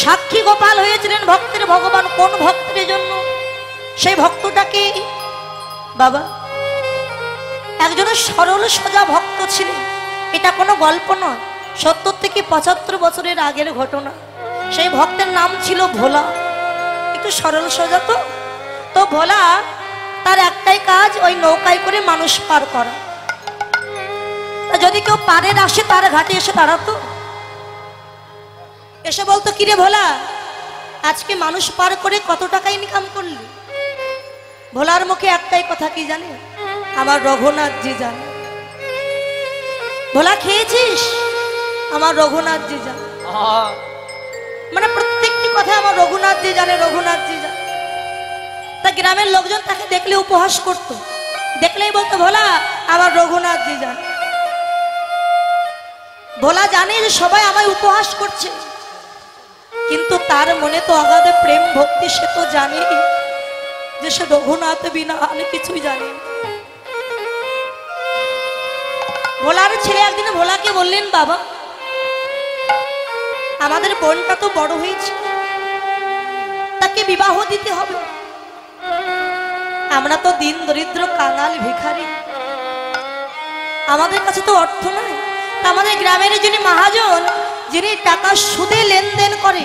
সাক্ষী গোপাল হয়েছিলেন ভক্তের ভগবান। কোন ভক্তের জন্য? সেই ভক্তটাকে বাবা একজন সরল সোজা ভক্ত ছিলেন। এটা কোনো গল্প নয়, 70 থেকে 75 বছরের আগের ঘটনা। সেই ভক্তের নাম ছিল ভোলা। একটু সরল সোজা তো ভোলা তার একটাই কাজ, ওই নৌকায় করে মানুষ পার করা। যদি কেউ পারের আসে তার ঘাটে এসে দাঁড়াতো, এসে বলতো, কিরে ভোলা, আজকে মানুষ পার করে কত টাকা ইনকাম করলি? ভোলার মুখে একটাই কথা, কি জানে? আমার রঘুনাথজি জানে। ভোলা, খেয়েছিস? আমার রঘুনাথজি জানে। মানে প্রত্যেকটি কথা আমার রঘুনাথজি জানে, রঘুনাথজি জানে। তা গ্রামের লোকজন তাকে দেখলে উপহাস করত, দেখলেই বলতো, ভোলা আমার রঘুনাথজি জানে। ভোলা জানে যে সবাই আমায় উপহাস করছে, কিন্তু তার মনে তো অগাধ প্রেম ভক্তি। সে তো জানে যে সে রঘুনাথ বিনা আমি কিছুই জানি। ভোলার ছেলে একদিন ভোলাকে বললেন, বাবা আমাদের বোনটা তো বড় হয়েছে, তাকে বিবাহ দিতে হবে। আমরা তো দিন দরিদ্র কাঙাল ভিখারি, আমাদের কাছে তো অর্থ নাই। আমাদের গ্রামের যিনি মহাজন, যিনি টাকা সুদে লেনদেন করে,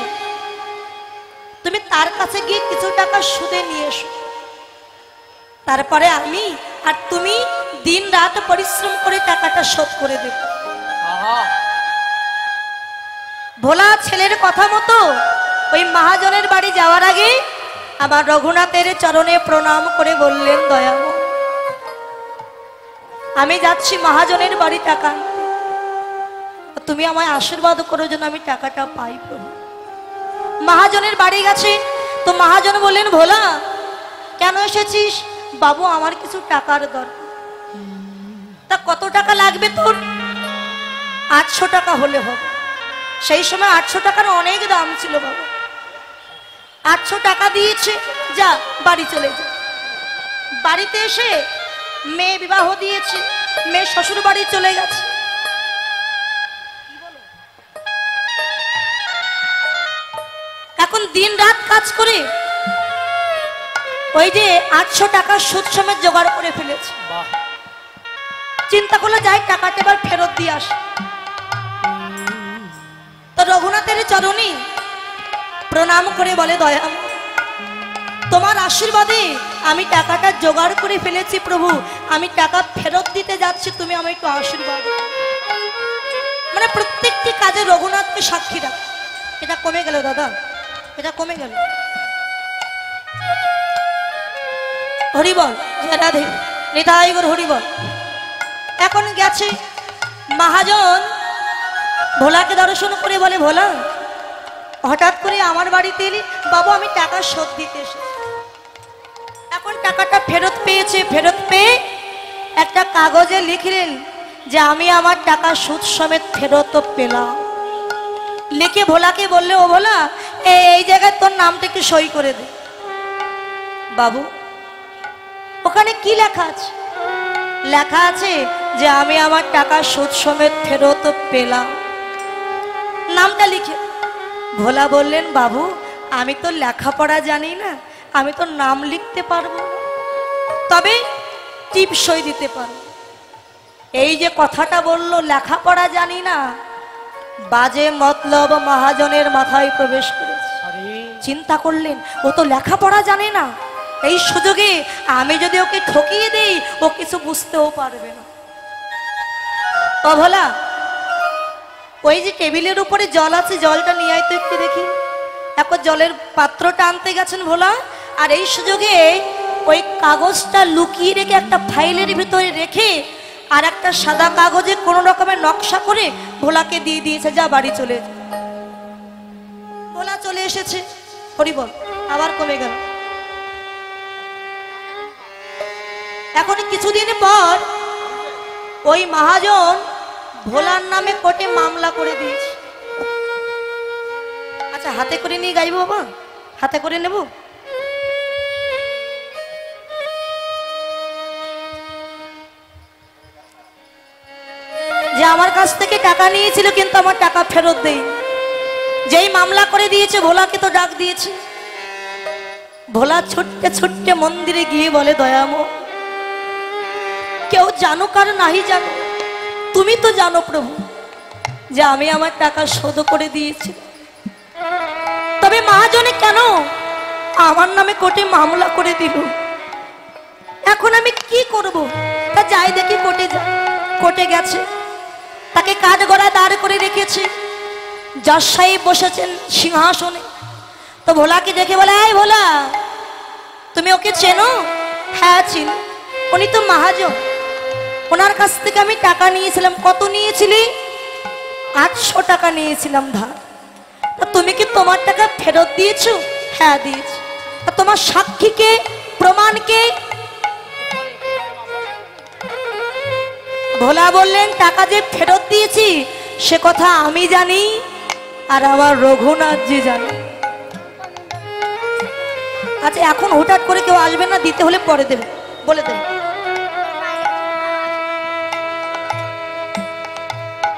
তুমি তার কাছে গিয়ে কিছু টাকা সুদে নিয়ে এসো। তারপরে আমি আর তুমি দিন রাত পরিশ্রম করে টাকাটা শোধ করে দেব। ভোলা ছেলের কথা মতো ওই মহাজনের বাড়ি যাওয়ার আগে আমার রঘুনাথের চরণে প্রণাম করে বললেন, দয়াময় আমি যাচ্ছি মহাজনের বাড়ি টাকা, তুমি আমায় আশীর্বাদ করো যেন আমি টাকাটা পাই। প্রভু মহাজনের বাড়ি গেছে, তো মহাজন বললেন, ভোলা কেন এসেছিস? বাবু আমার কিছু টাকার দরকার। তা কত টাকা লাগবে তোর? 800 টাকা হলে হবে। সেই সময় 800 টাকার অনেক দাম ছিল বাবা। 800 টাকা দিয়েছে, যা বাড়ি চলে যা। বাড়িতে এসে মেয়ে বিবাহ দিয়েছে, মেয়ে শ্বশুর বাড়ি চলে গেছে। এখন দিন রাত কাজ করে ওই যে 800 টাকা সুদ সমেত জোগাড় করে ফেলেছে। চিন্তা করলো যাই টাকাটা এবার ফেরত দিয়ে আসে। তো রঘুনাথের চরণে প্রণাম করে বলে, দয়াম তোমার আশীর্বাদে আমি টাকাটা জোগাড় করে ফেলেছি প্রভু, আমি টাকা ফেরত দিতে যাচ্ছি, তুমি আমায় একটু আশীর্বাদ। মানে প্রত্যেকটি কাজে রঘুনাথকে সাক্ষী রাখ। এটা কমে গেল দাদা, এটা কমে গেল। হরিবল, রাধে নিতাই গৌর হরিবল। এখন গেছে মহাজন ভোলাকে দর্শন করে বলে, ভোলা হঠাৎ করে আমার বাড়িতে এলি? বাবু আমি টাকা শোধ দিতে এসেছি। এখন টাকাটা ফেরত পেয়েছে, ফেরত পেয়ে একটা কাগজে লিখলেন যে আমি আমার টাকা সুদ সমেত ফেরত পেলাম। লিখে ভোলাকে বললে, ও ভোলা এই জায়গায় তোর নামটা একটু সই করে দে। বাবু ওখানে কি লেখা আছে? লেখা আছে যে আমি আমার টাকা সুদ সমেত ফেরত পেলাম, নামটা লিখে। ভোলা বললেন, বাবু আমি তো লেখাপড়া জানি না, আমি তো নাম লিখতে পারবো না, তবে টিপ সই দিতে পারবো। এই যে কথাটা বললো লেখাপড়া জানি না, বাজে মতলব মহাজনের মাথায় প্রবেশ করেছে। চিন্তা করলেন, ও তো লেখাপড়া জানে না, এই সুযোগে আমি যদি ওকে ঠকিয়ে দেই ও কিছু বুঝতেও পারবে না। ও ভোলা ওই যে টেবিলের উপরে জল আছে, জলটা নিয়ে আয় তো একটু দেখি। এখন জলের পাত্রটা আনতে গেছেন ভোলা, আর এই সুযোগে ওই কাগজটা লুকিয়ে রেখে একটা ফাইলের ভিতরে রেখে আর একটা সাদা কাগজে কোন রকমের নকশা করে ভোলাকে দিয়ে দিয়েছে, যা বাড়ি চলে। ভোলা চলে এসেছে, হরিবল আবার কমে গেল। এখন কিছুদিন পর ওই মহাজন ভোলার নামে কোর্টে মামলা করে দিয়েছে। আচ্ছা হাতে করে নিয়ে গাইব বাবা, হাতে করে নেব। যে আমার কাছ থেকে টাকা নিয়েছিল কিন্তু আমার টাকা ফেরত দেই, যেই মামলা করে দিয়েছে ভোলাকে তো ডাক দিয়েছে। ভোলা ছুটতে ছুটতে মন্দিরে গিয়ে বলে, দয়াময়, কেউ জানুক আর নাহি জানো, তুমি তো জানো প্রভু যে আমি আমার টাকা শোধ করে দিয়েছি, তবে মহাজনে কেন আমার নামে কোর্টে মামলা করে দিল? এখন আমি কি করব? তা যাই দেখি কোর্টে যাই। কোর্টে গেছে, তাকে কাঠগড়ায় দাঁড় করে রেখেছে। জজ সাহেব বসেছেন সিংহাসনে। তো ভোলাকে দেখে বলে, এই ভোলা, তুমি ওকে চেনো? হ্যাঁ চিনি, উনি তো মহাজন, ওনার কাছ থেকে আমি টাকা নিয়েছিলাম। কত নিয়েছিলি? 800 টাকা নিয়েছিলাম ধার। তা তুমি কি তোমার টাকা ফেরত দিয়েছো? হ্যাঁ দিয়েছি। তা তোমার সাক্ষীকে, প্রমাণকে? ভোলা বললেন, টাকা যে ফেরত দিয়েছি সে কথা আমি জানি আর আমার রঘুনাথজি জানে। আচ্ছা, এখন হঠাৎ করে কেউ আসবে না, দিতে হলে পরে দেবে, বলে দেবে।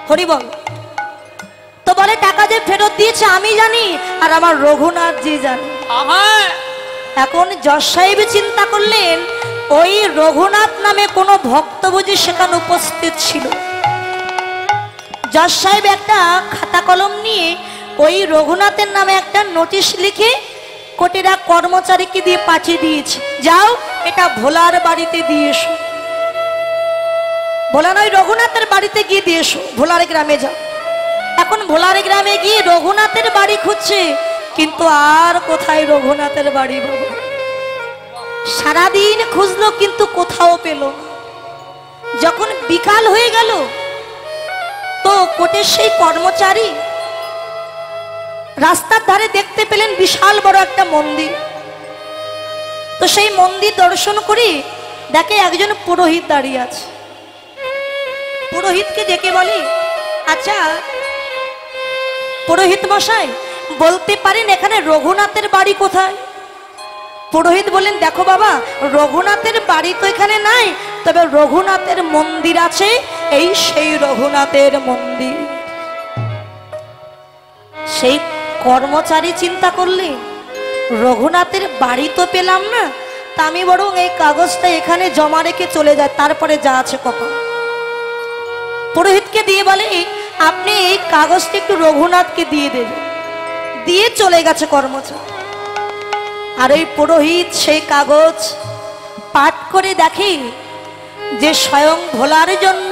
হরি বল। তো বলে, টাকা যে ফেরত দিয়েছে আমি জানি আর আমার রঘুনাথজি জানে। এখন জজ সাহেব চিন্তা করলেন, ওই রঘুনাথ নামে কোনো ভক্ত বুঝি সেখানে উপস্থিত ছিল। জজ সাহেব একটা খাতা কলম নিয়ে ওই রঘুনাথের নামে একটা নোটিশ লিখে কোর্টের কর্মচারীকে দিয়ে পাঠিয়ে দিয়েছে, যাও এটা ভোলার বাড়িতে দিয়ে এসো। ভোলা নয়, রঘুনাথের বাড়িতে গিয়ে দিয়ে এসো, ভোলার গ্রামে যাও। এখন ভোলার গ্রামে গিয়ে রঘুনাথের বাড়ি খুঁজছে, কিন্তু আর কোথায় রঘুনাথের বাড়ি বাবা? সারাদিন খুঁজলো কিন্তু কোথাও পেল না। যখন বিকাল হয়ে গেল তো কোর্টের সেই কর্মচারী রাস্তার ধারে দেখতে পেলেন বিশাল বড় একটা মন্দির। তো সেই মন্দির দর্শন করে দেখে একজন পুরোহিত দাঁড়িয়ে আছে। পুরোহিতকে ডেকে বলে, আচ্ছা পুরোহিত মশাই, বলতে পারেন এখানে রঘুনাথের বাড়ি কোথায়? পুরোহিত বললেন, দেখো বাবা, রঘুনাথের বাড়ি তো এখানে নাই, তবে রঘুনাথের মন্দির আছে, এই সেই রঘুনাথের মন্দির। সেই কর্মচারী চিন্তা করলে, রঘুনাথের বাড়ি তো পেলাম না, তা আমি বরং এই কাগজটা এখানে জমা রেখে চলে যায়, তারপরে যা আছে কখন। পুরোহিতকে দিয়ে বলে, আপনি এই কাগজটা একটু রঘুনাথকে দিয়ে দেবেন। দিয়ে চলে গেছে কর্মচারী। আর এই পুরোহিত সেই কাগজ পাঠ করে দেখে যে স্বয়ং ভোলার জন্য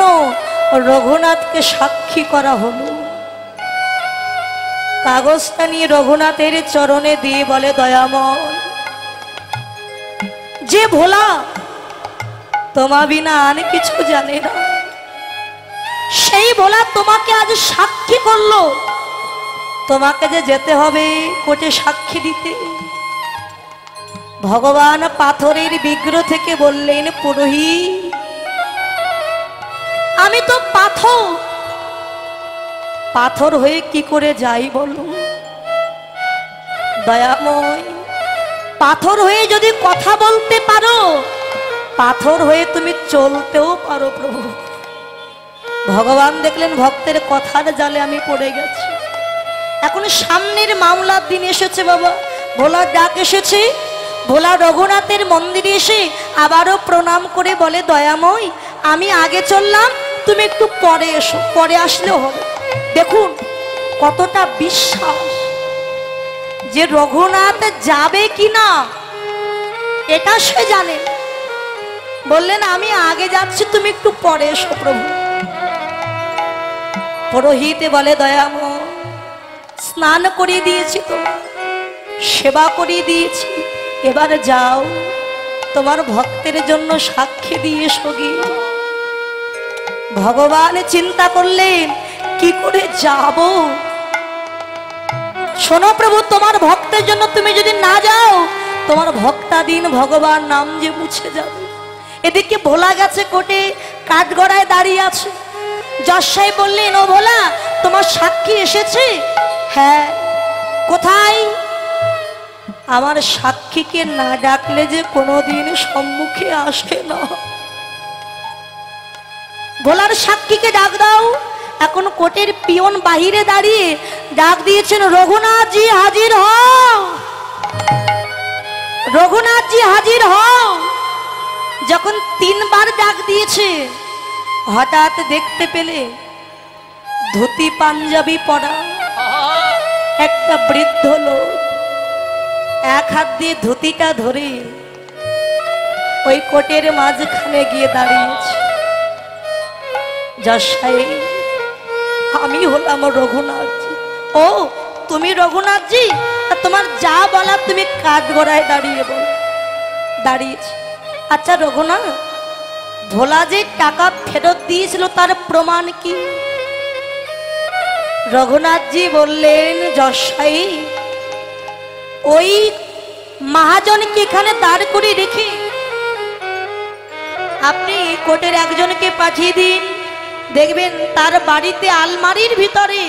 রঘুনাথকে সাক্ষী করা হলো। কাগজটা নিয়ে রঘুনাথের চরণে দিয়ে বলে, দয়াময়, যে ভোলা তোমা বিনা আর কিছু জানে না, সেই ভোলা তোমাকে আজ সাক্ষী করলো। তোমাকে যে যেতে হবে কোর্টে সাক্ষী দিতে। ভগবান পাথরের বিগ্রহ থেকে বললেন, পুরোহিত, আমি তো পাথর, পাথর হয়ে কি করে যাই বলো? দয়াময়, পাথর হয়ে যদি কথা বলতে পারো, পাথর হয়ে তুমি চলতেও পারো প্রভু। ভগবান দেখলেন ভক্তের কথার জালে আমি পড়ে গেছি। এখন সামনের মামলার দিন এসেছে বাবা, ভোলার ডাক এসেছে। ভোলা রঘুনাথের মন্দিরে এসে আবারও প্রণাম করে বলে, দয়াময়, আমি আগে চললাম, তুমি একটু পরে এসো, পরে আসলেও হবে। দেখুন কতটা বিশ্বাস যে রঘুনাথ যাবে কিনা এটা সে জানে। বললেন, আমি আগে যাচ্ছি, তুমি একটু পরে এসো প্রভু। পুরোহিতে বলে, দয়াময়, স্নান করিয়ে দিয়েছি, তোমার সেবা করিয়ে দিয়েছি, এবার যাও, তোমার ভক্তের জন্য সাক্ষী দিয়ে এসো গিয়ে। ভগবান চিন্তা করলেন, কি করে যাব? শোনো প্রভু, তোমার ভক্তের জন্য তুমি যদি না যাও, তোমার ভক্তাদিন ভগবান নাম যে মুছে যাবে। এদিকে ভোলা গেছে কোর্টে, কাঠগড়ায় দাঁড়িয়ে আছে। জজ সাহেব বললেন, ও ভোলা, তোমার সাক্ষী এসেছে? হ্যাঁ। কোথায়? আমার সাক্ষীকে না ডাকলে যে কোনোদিন সম্মুখে আসে না। ভোলার সাক্ষীকে ডাক দাও। এখন কোর্টের পিয়ন বাহিরে দাঁড়িয়ে ডাক দিয়েছেন, রঘুনাথজি হাজির হও, রঘুনাথজি হাজির হও। যখন 3 বার ডাক দিয়েছে, হঠাৎ দেখতে পেলে ধুতি পাঞ্জাবি পরা একটা বৃদ্ধ লোক এক হাত দিয়ে ধুতিটা ধরে ওই কোটের মাঝখানে গিয়ে দাঁড়িয়েছে। যশাই, আমি হলাম রঘুনাথজি। ও, তুমি রঘুনাথজি? তোমার যা বলার তুমি কাঠগড়ায় দাঁড়িয়ে বল। দাঁড়িয়েছে। আচ্ছা রঘুনাথ, ভোলা যে টাকা ফেরত দিয়েছিল তার প্রমাণ কি? রঘুনাথজি বললেন, যশাই, ওই মহাজনকে এখানে দাঁড় করে রেখে আপনি কোর্টের একজনকে পাঠিয়ে দিন। দেখবেন তার বাড়িতে আলমারির ভিতরে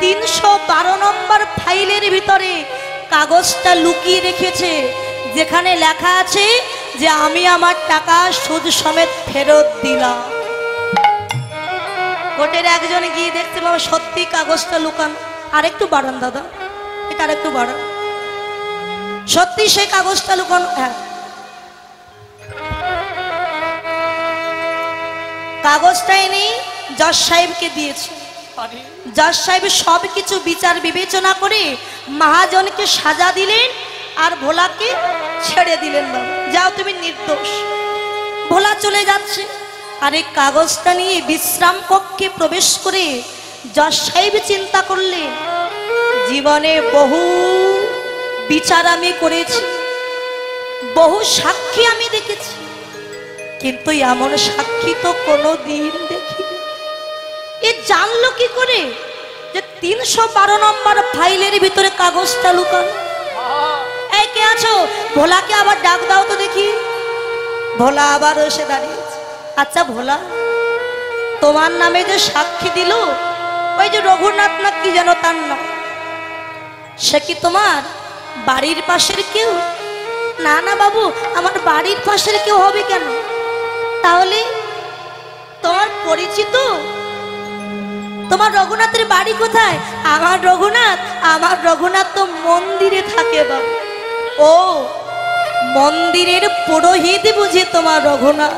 312 নম্বর ফাইলের ভিতরে কাগজটা লুকিয়ে রেখেছে, যেখানে লেখা আছে যে আমি আমার টাকা সুদ সমেত ফেরত দিলাম। কোর্টের একজন গিয়ে দেখতে পাবো সত্যি কাগজটা লুকানো। আরেকটু বাড়ান দাদা, এটা আরেকটু বাড়ান। সত্যি সেই কাগজটা লুকানো। হ্যাঁ, কাগজটা এনে জজ সাহেবকে দিয়েছে। জজ সাহেব সবকিছু বিচার বিবেচনা করে মহাজনকে সাজা দিলেন আর ভোলাকে ছেড়ে দিলেন। যাও, তুমি নির্দোষ। ভোলা চলে যাচ্ছে। আর এই কাগজটা নিয়ে বিশ্রাম কক্ষে প্রবেশ করে জজ সাহেব চিন্তা করলেন, জীবনে বহু বিচার আমি করেছি, বহু সাক্ষী আমি দেখেছি, কিন্তু এমন সাক্ষী তো কোনোদিন দেখিনি। এ জানলো কি করে যে 312 নম্বর ফাইলের ভিতরে কাগজটা লুকানো? এই কে আছো? ভোলাকে আবার ডাক দাও তো দেখি। ভোলা আবার এসে দাঁড়িয়েছে। আচ্ছা ভোলা, তোমার নামে যে সাক্ষী দিল ওই যে রঘুনাথ না কি যেন তার নাম, সে কি তোমার বাড়ির পাশের কেউ? না না বাবু, আমার বাড়ির পাশের কেউ হবে কেন? তাহলে তোমার পরিচিত? তোমার রঘুনাথের বাড়ি কোথায়? আমার রঘুনাথ তো মন্দিরে থাকে বাবু। ও, মন্দিরের পুরোহিত বুঝি তোমার রঘুনাথ?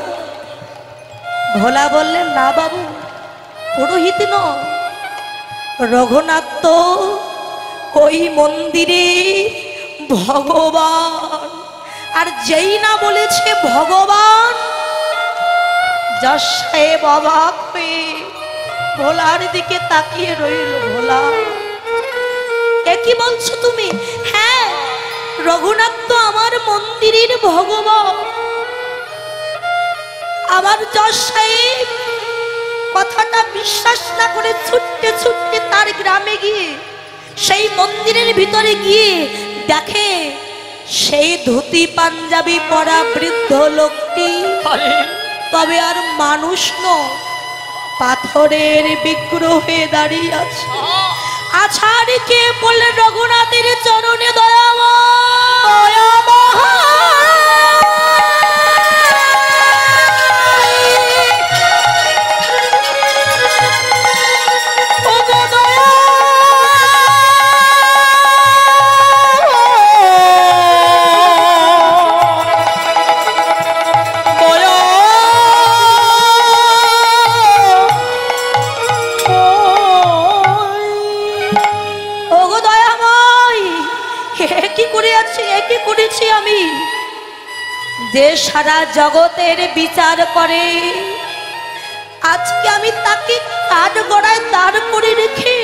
ভোলা বললেন, না বাবু, পুরোহিত নয়, রঘুনাথ তো ওই মন্দিরে ভগবান। আর যেই না বলেছে ভগবান, জজ সাহেব অবাক হয়ে ভোলার দিকে তাকিয়ে রইল। ভোলা, এ কি বলছো তুমি? হ্যাঁ, রঘুনাথ তো আমার মন্দিরের ভগবান। আমার জজ সাহেব কথাটা বিশ্বাস না করে ছুটতে ছুটতে তার গ্রামে গিয়ে সেই মন্দিরের ভিতরে গিয়ে দেখে সেই ধুতি পাঞ্জাবি পরা বৃদ্ধ লোকটি তবে আর মানুষ নয়, পাথরের বিগ্রহ হয়ে দাঁড়িয়ে আছে। আছাড় কে বললে, রঘুনাথের চরণে দয়াময়। আমি যে সারা জগতের বিচার করে, আজকে আমি তাকে কাঠ গড়ায় দাঁড় করে রেখে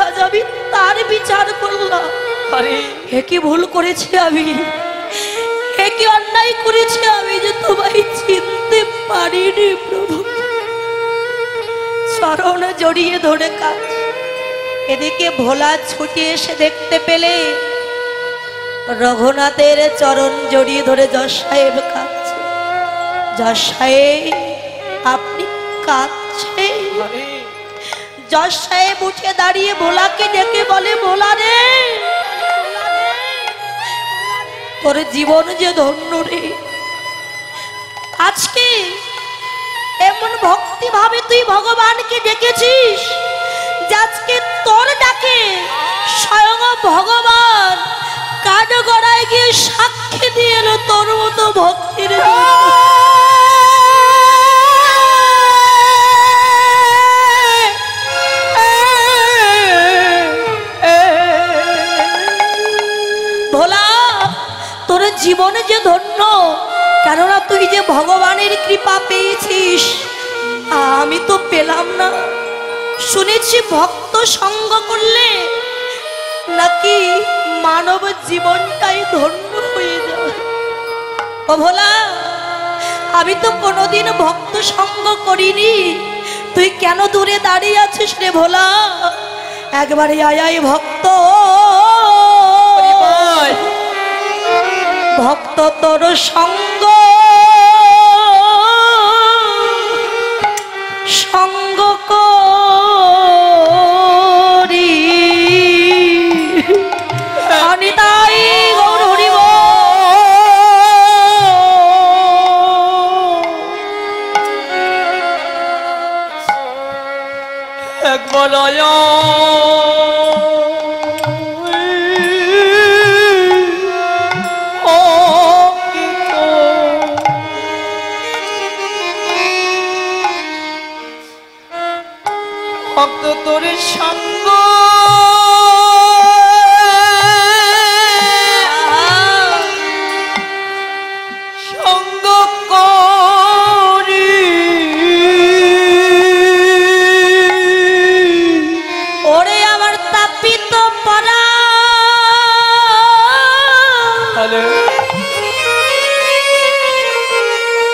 আজ আমি তার বিচার করলাম। হে কি ভুল করেছি আমি, হে কি অন্যায় করেছি আমি যে তোমায় চিনতে পারিনি প্রভু। চরণ জড়িয়ে ধরে কাজ। এদিকে ভোলা ছুটে এসে দেখতে পেলে রঘুনাথের চরণ জড়িয়ে ধরে জজ সাহেব কাঁদছে। জজ সাহেব, আপনি কাঁদছেন? জজ সাহেব উঠে দাঁড়িয়ে ভোলাকে ডেকে বলে, ভোলা রে, তোর জীবন যে ধন্য রে। আজকে এমন ভক্তি ভাবে তুই ভগবানকে ডেকেছিস আজকে তোর ডাকে স্বয়ং ভগবান কাঠ গড়ায় গিয়ে সাক্ষী দিয়ে এলো তোর মতো ভক্তির। ভোলা, তোর জীবনে যে ধন্য, কেননা তুই যে ভগবানের কৃপা পেয়েছিস, আমি তো পেলাম না। শুনেছি ভক্ত সঙ্গ করলে নাকি মানব জীবনটাই ধন্য হয়ে যায়। ও ভোলা, আমি তো কোনোদিন ভক্ত সঙ্গ করিনি, তুই কেন দূরে দাঁড়িয়ে আছিস রে ভোলা? একবারে আয় ভক্ত, ভক্ত তোর সঙ্গ সঙ্গ করি অনিতাই গৌর হরি বল। একবার ভক্ত তোর সঙ্গ সঙ্গ করি। ওরে আমার তাপিত পরা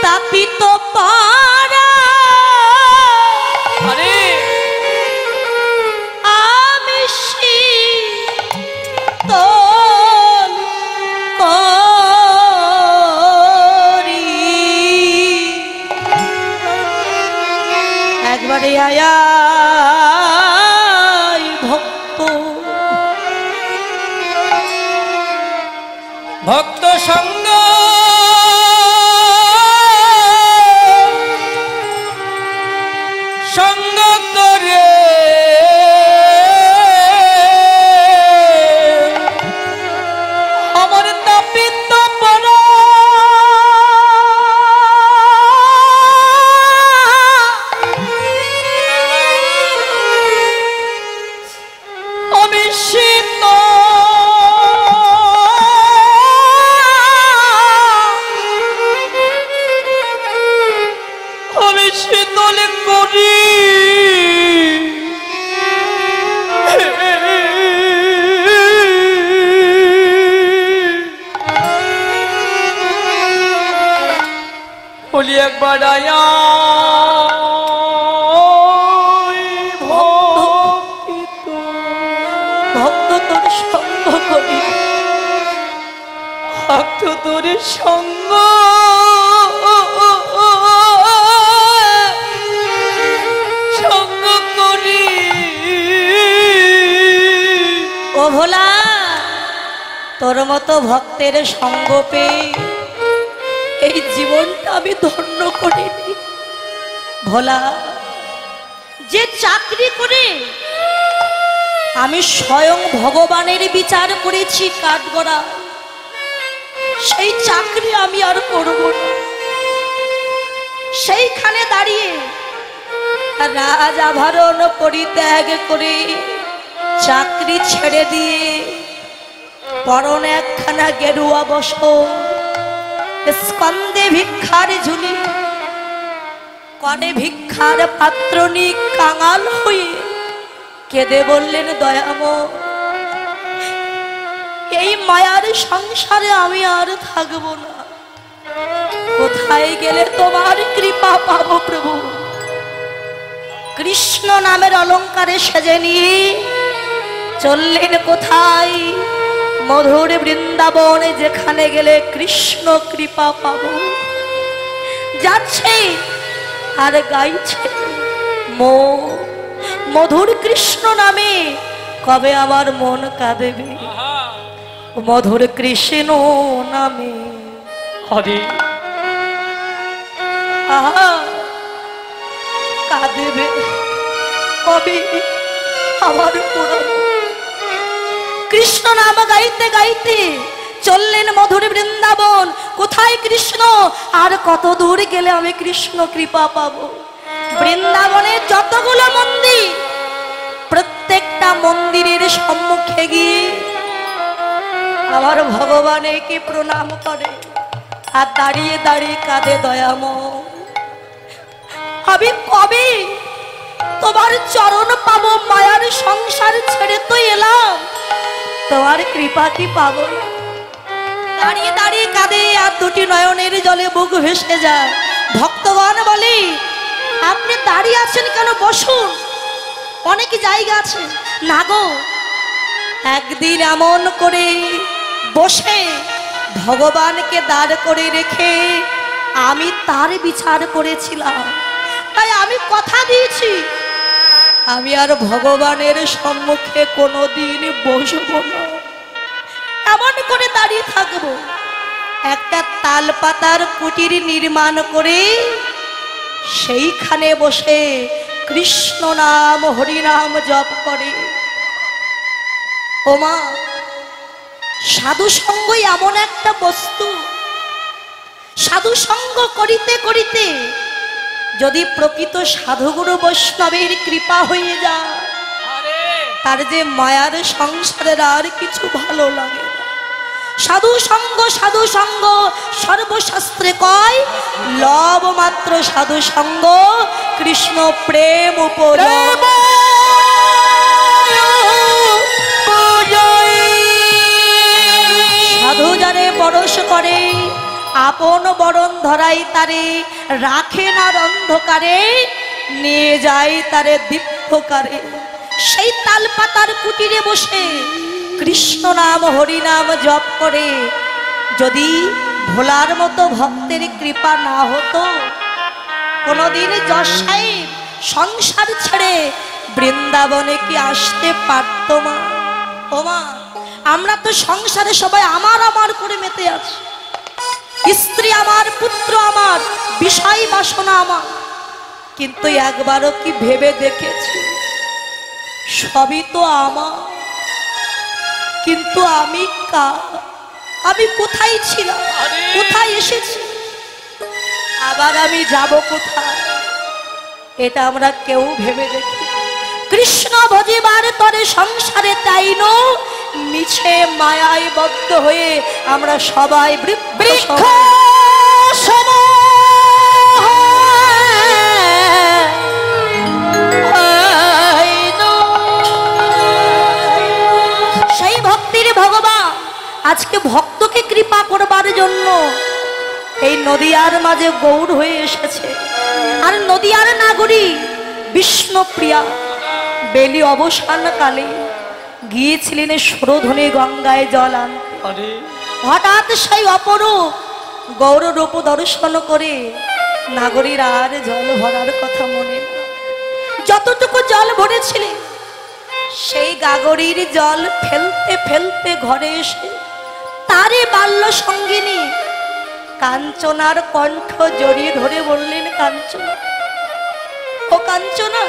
তাপিত পরা আমি শীতল করি। একবারে আয়া ভক্ত, ভক্ত সঙ্গ সঙ্গ করে আমার তাপিত পরা আমি শীত আমি শীতল করি। বলি একবার আয়া ভক্ত তোর সঙ্গ করি, ভক্ত তোর সঙ্গ সঙ্গ করি। ও ভোলা, তোর মতো ভক্তের সঙ্গ পেয়ে এই জীবনটা আমি ধন্য করিনি। ভোলা, যে চাকরি করে আমি স্বয়ং ভগবানের বিচার করেছি কাঠগড়া, সেই চাকরি আমি আর করব না। সেইখানে দাঁড়িয়ে রাজ আভরণ পরিত্যাগ করে চাকরি ছেড়ে দিয়ে পরনে একখানা গেরুয়া বস্ত্র, স্কন্ধে ভিক্ষার ঝুলি, কনে ভিক্ষার পাত্র নিয়ে কাঙাল হয়ে কেঁদে বললেন, দয়াময়, এই মায়ার সংসারে আমি আর থাকবো না। কোথায় গেলে তোমার কৃপা পাবো প্রভু? কৃষ্ণ নামের অলঙ্কারে সেজে নিয়ে চললেন কোথায়? মধুর বৃন্দাবনে, যেখানে গেলে কৃষ্ণ কৃপা পাবো। যাচ্ছে আর গাইছে মধুর কৃষ্ণ নামে, কবে আমার মন কাঁদেবে মধুর কৃষ্ণ নামে। হরে আহা কাঁদেবে কবে আবার পুরানো। কৃষ্ণ নাম গাইতে গাইতে চললেন মধুর বৃন্দাবন। কোথায় কৃষ্ণ? আর কত দূর গেলে আমি কৃষ্ণ কৃপা পাবো? বৃন্দাবনের যতগুলো মন্দির, প্রত্যেকটা মন্দিরের সম্মুখে গিয়ে আমার ভগবানকে প্রণাম করে আর দাঁড়িয়ে দাঁড়িয়ে কাঁদে দয়াময়। আমি কবে তোমার চরণ পাবো? মায়ার সংসার ছেড়ে তো এলাম, তোমার কৃপা কি পাবো? দাঁড়িয়ে দাঁড়িয়ে কাঁদে আর দুটি নয়নের জলে বুক ভেসে যায়। ভক্তগণ বলে, আপনি দাঁড়িয়ে আছেন কেন? বসুন, অনেক জায়গা আছে। না গো, একদিন এমন করে বসে ভগবানকে দাঁড় করে রেখে আমি তার বিচার করেছিলাম, তাই আমি কথা দিয়েছি আমি আর ভগবানের সম্মুখে কোনোদিন বসবো না, এমন করে দাঁড়িয়ে থাকবো। একটা তাল পাতার কুটির নির্মাণ করে সেইখানে বসে কৃষ্ণ নাম হরিনাম জপ করে। ওমা, সাধু সঙ্গ এমন একটা বস্তু, সাধু সঙ্গ করিতে করিতে যদি প্রকৃত সাধুগুরু বৈষ্ণবের কৃপা হয়ে যায়, তার যে মায়ার সংসারের আর কিছু ভালো লাগে না। সাধু সঙ্গ সর্বশাস্ত্রে কয়, লব মাত্র সাধু সঙ্গ কৃষ্ণ প্রেম উপর। সাধু যারে পরশ করে আপন বরণ ধরাই তারে, রাখে না অন্ধকারে, নিয়ে যায় তারে দীপ্তকারে। সেই তাল পাতার কুটিরে বসে কৃষ্ণ নাম হরিনাম জপ করে যদি ভোলার মতো ভক্তের কৃপা না হতো, কোনদিন যশ সাহেব সংসার ছেড়ে বৃন্দাবনে কি আসতে পারত মা? ও মা, আমরা তো সংসারে সবাই আমার আমার করে মেতে আছি। স্ত্রী আমার, পুত্র আমার, বিষয় বাসনা আমার, কিন্তু একবারও কি ভেবে দেখেছি সবই তো আমার, কিন্তু আমি কার? আমি কোথায় ছিলাম, কোথায় এসেছি, আবার আমি যাব কোথায়? এটা আমরা কেউ ভেবে দেখি। কৃষ্ণ ভজিবার তরে সংসারে তাই নো, মিছে মায়ায় বদ্ধ হয়ে আমরা সবাই বৃক্ষ সম। সেই ভক্তির ভগবান আজকে ভক্তকে কৃপা করবার জন্য এই নদিয়ার মাঝে গৌর হয়ে এসেছে। আর নদিয়ার নাগরী বিষ্ণুপ্রিয়া বেলি অবসান কালে গিয়েছিলেন সরোধনে গঙ্গায় জল আনতে। হঠাৎ সেই অপরূপ গৌর রূপ দর্শন করে নাগরীর আর জল ভরার কথা মনে না। যতটুকু জল ভরেছিলেন সেই গাগরীর জল ফেলতে ফেলতে ঘরে এসে তারে বাল্য সঙ্গিনী কাঞ্চনার কণ্ঠ জড়িয়ে ধরে বললেন, কাঞ্চনা, ও কাঞ্চনা,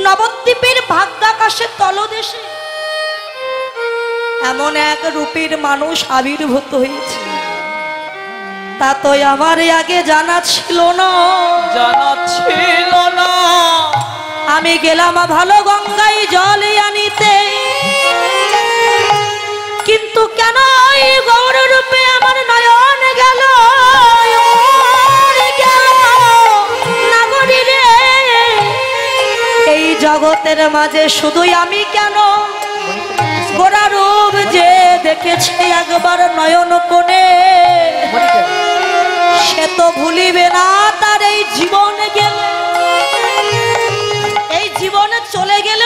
নবদ্বীপের ভাগ্যাকাশে তলদেশে এমন এক রূপের মানুষ আবির্ভূত হয়েছে, তা তো আমার আগে জানা ছিল না। আমি গেলাম ভালো গঙ্গায় জল আনিতে, কিন্তু কেন এই গৌর রূপে আমার নয়ন গেল নাগরী রে? এই জগতের মাঝে শুধুই আমি কেন? গোরা রূপ যে দেখেছে একবার নয়ন কোণে, সে তো ভুলিবে না তার এই জীবন গেলে। এই জীবনে চলে গেল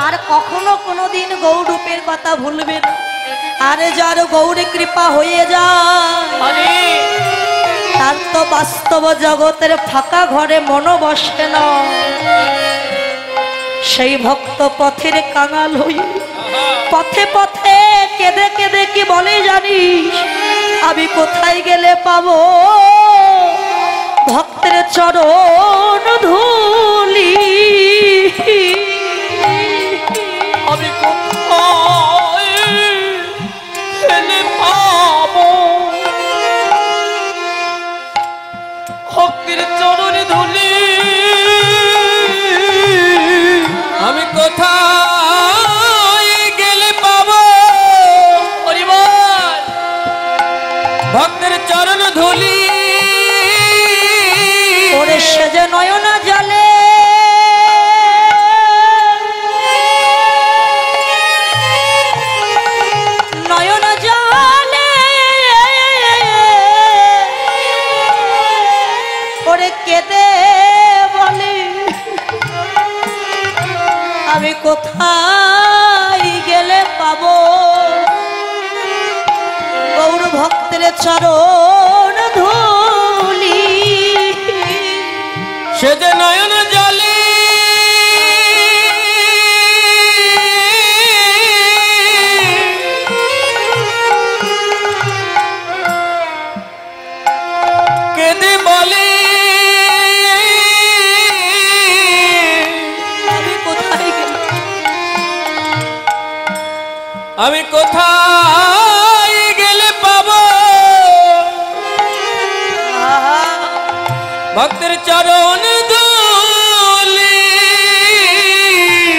আর কখনো কোনোদিন গৌরূপের কথা ভুলবে না। আরে যার গৌরী কৃপা হয়ে যায় তার তো বাস্তব জগতের ফাঁকা ঘরে মনো বসে না। সেই ভক্ত পথের কাঙাল হই পথে পথে কেঁদে কেঁদে কি বলে জানিস, আমি কোথায় গেলে পাবো ভক্তের চরণ ধুলি? চরণ ধুলি সে যে নয়ন জলে কেঁদে বলে আমি কোথায় গেলে পাবো ভক্তের চরণ ধুলি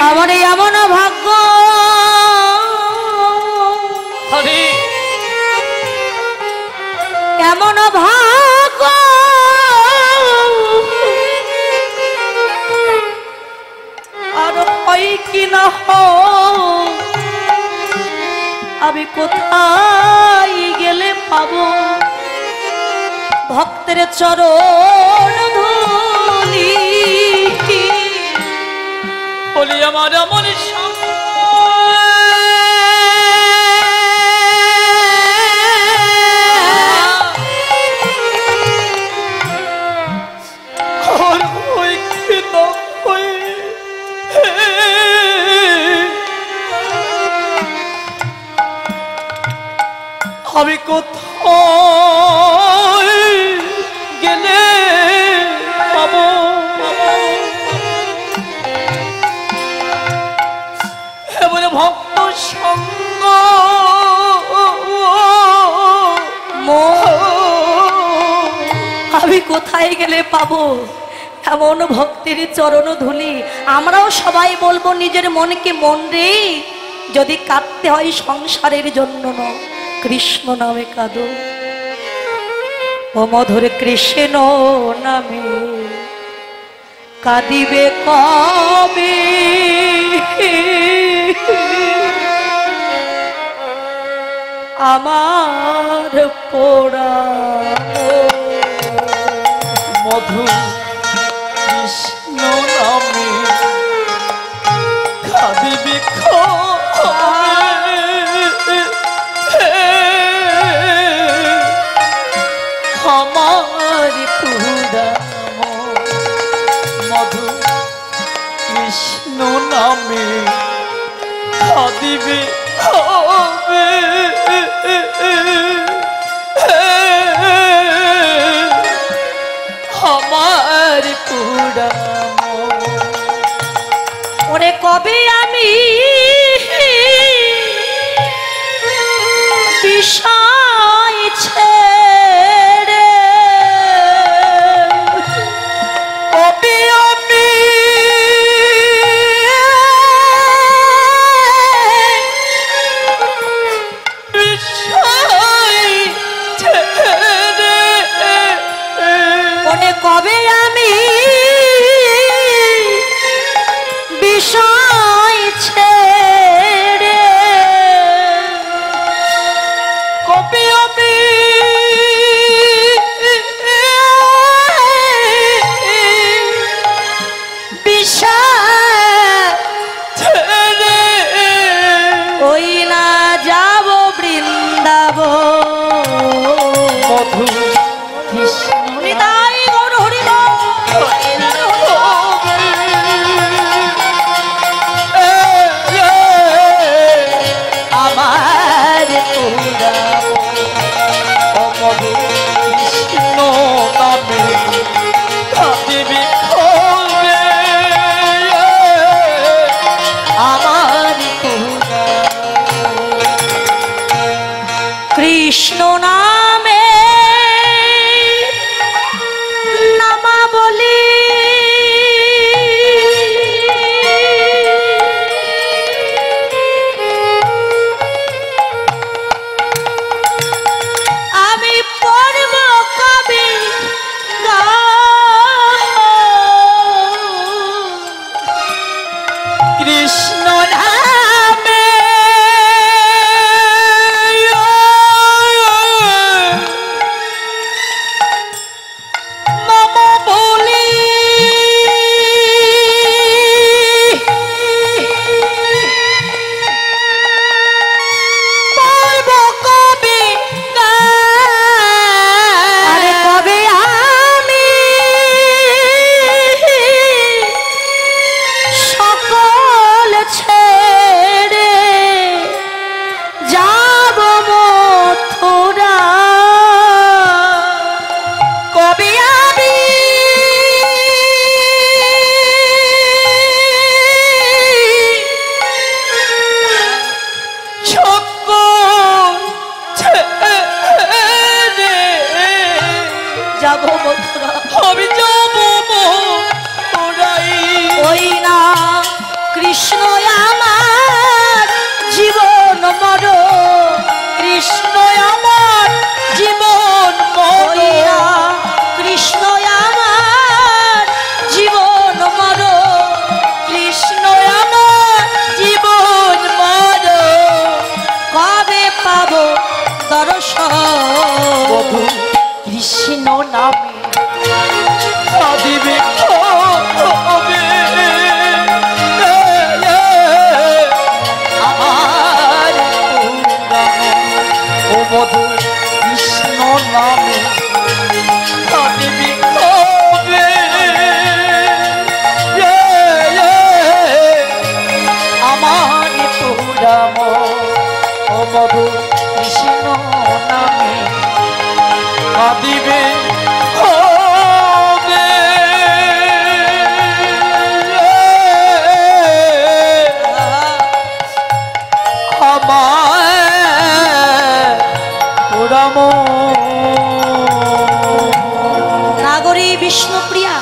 আমার এমন ভাগ্য হরি এমন ভাগ্য আর হয় কি না হয় আমি কোথায় গেলে পাবো ভক্তের চরণ ধুলি বলি আমার এমন আমি কোথায় গেলে পাবো এমন ভক্ত সঙ্গ আমি কোথায় গেলে পাবো এমন ভক্তের চরণ ধুলি আমরাও সবাই বলবো নিজের মনকে মন রে যদি কাঁদতে হয় সংসারের জন্য নয় কৃষ্ণ নামে কাঁদো ও মধুর কৃষ্ণ নামে কাঁদিবে কবে আমার পোড়া মধু কৃষ্ণ নামে কাঁদিবে আমার পুরা মধু কৃষ্ণ নামে কাঁদিবে আমার পুরা ওরে কবে আমি বিষয় ছেড়ে কবে আমি বিষয় ছেড়ে ওরে কবে আমি বিষয় ছেড়ে কবে আমি বিষয় ছেড়ে ওই না যাব বৃন্দাবন মধু কৃষ্ণ নিতাই গৌর হরি আমার পুরা মধু কৃষ্ণ নামে কাঁদিবি আমার পুরা কৃষ্ণ নামে নামা বলি আমি পড়ব কবে কৃষ্ণ নামে যাব মথুরা, আমি যাব মথুরাই। ওই না কৃষ্ণ আমার জীবন মর, কৃষ্ণ আমার জীবন ওই না মর, কৃষ্ণ আমার জীবন মর, কৃষ্ণ আমার জীবন মর। কবে পাবো দর্শন, বধূ কৃষ্ণ নামে কাঁদিবে হবে। আমার ও বধূ কৃষ্ণ নামে কাঁদিবে হবে। আমার পুরাম ও বধূ কৃষ্ণ নামে কাঁদিবে হবে। আমার পুরাম নাগরী বিষ্ণুপ্রিয়া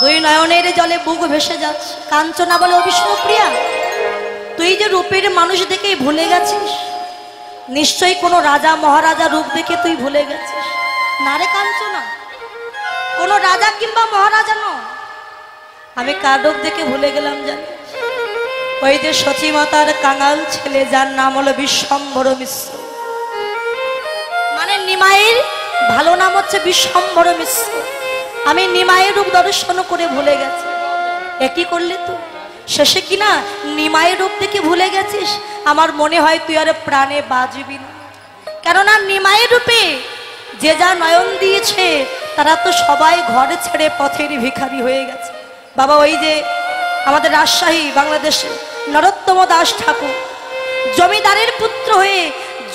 দুই নয়নের জলে বুক ভেসে যাচ্ছে। কাঞ্চনা বলে, ও বিষ্ণুপ্রিয়া, তুই যে রূপের মানুষ দেখেই ভুলে গেছিস, নিশ্চয়ই কোনো রাজা মহারাজা রূপ দেখে তুই ভুলে গেছিস। না রে কাঞ্চনা, কোনো রাজা কিংবা মহারাজা নয়, আমি কার রূপ দেখে ভুলে গেলাম জানিস? ওই যে সচিমাতার কাঙাল ছেলে, যার নাম হলো বিশ্বম্ভর মিশ্র, মানে নিমাইয়ের ভালো নাম হচ্ছে বিশ্বম্ভর মিশ্র। আমি নিমাইয়ের রূপ দর্শন করে ভুলে গেছি। একই করলি তুই, শেষে কিনা নিমাইয়ের রূপ দেখে ভুলে গেছিস। আমার মনে হয় তুই আর প্রাণে বাঁচবি না, কেননা নিমাইয়ের রূপে যে যা নয়ন দিয়েছে তারা তো সবাই ঘরে ছেড়ে পথের ভিখারি হয়ে গেছে। বাবা, ওই যে আমাদের রাজশাহী বাংলাদেশে নরোত্তম দাস ঠাকুর জমিদারের পুত্র হয়ে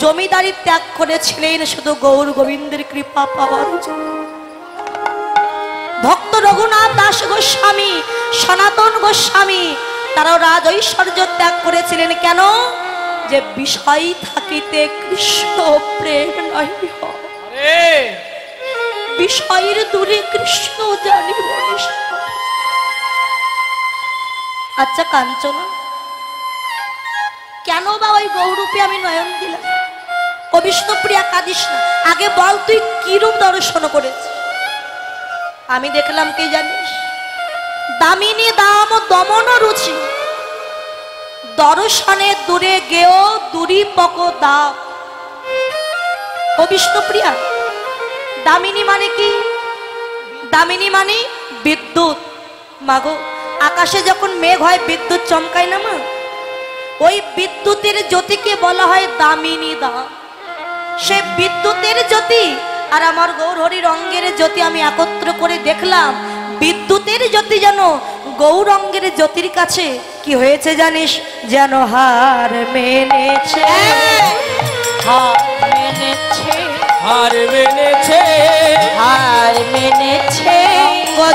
জমিদারি ত্যাগ করেছিলেন শুধু গৌর গোবিন্দের কৃপা পাওয়ার জন্য। ভক্ত রঘুনাথ দাস গোস্বামী, সনাতন গোস্বামী, তারাও রাজ ঐশ্বর্য ত্যাগ করেছিলেন। কেন? যে বিষয় থাকিতে কৃষ্ণ প্রেম নাই হয়, বিষয়ের দূরে কৃষ্ণ জানি মনীষ। আচ্ছা কাঞ্চনা, কেন বা ওই গৌরূপে আমি নয়ন দিলাম? ও বিষ্ণুপ্রিয়া, কাঁদিস না, আগে বল তুই কি রূপ দর্শন করেছিস? আমি দেখলাম কি জানিস? দামিনী দাম দমন রুচি, দর্শনে দূরে গেও দূরি পক দাম। ও বিষ্ণুপ্রিয়া, দামিনী মানে কি? দামিনী মানে বিদ্যুৎ। মাগো, আকাশে যখন মেঘ হয় বিদ্যুৎ চমকায় না মা? ওই বিদ্যুতের জ্যোতিকে বলা হয় দামিনী দাম। সে বিদ্যুতের জ্যোতি আর আমার গৌরহরির অঙ্গের জ্যোতি আমি একত্র করে দেখলাম, বিদ্যুতের জ্যোতি যেন গৌরঙ্গের জ্যোতির কাছে কি হয়েছে জানিস? যেন হার মেনেছে, হার মেনেছে, হার মেনেছে, হার মেনেছে,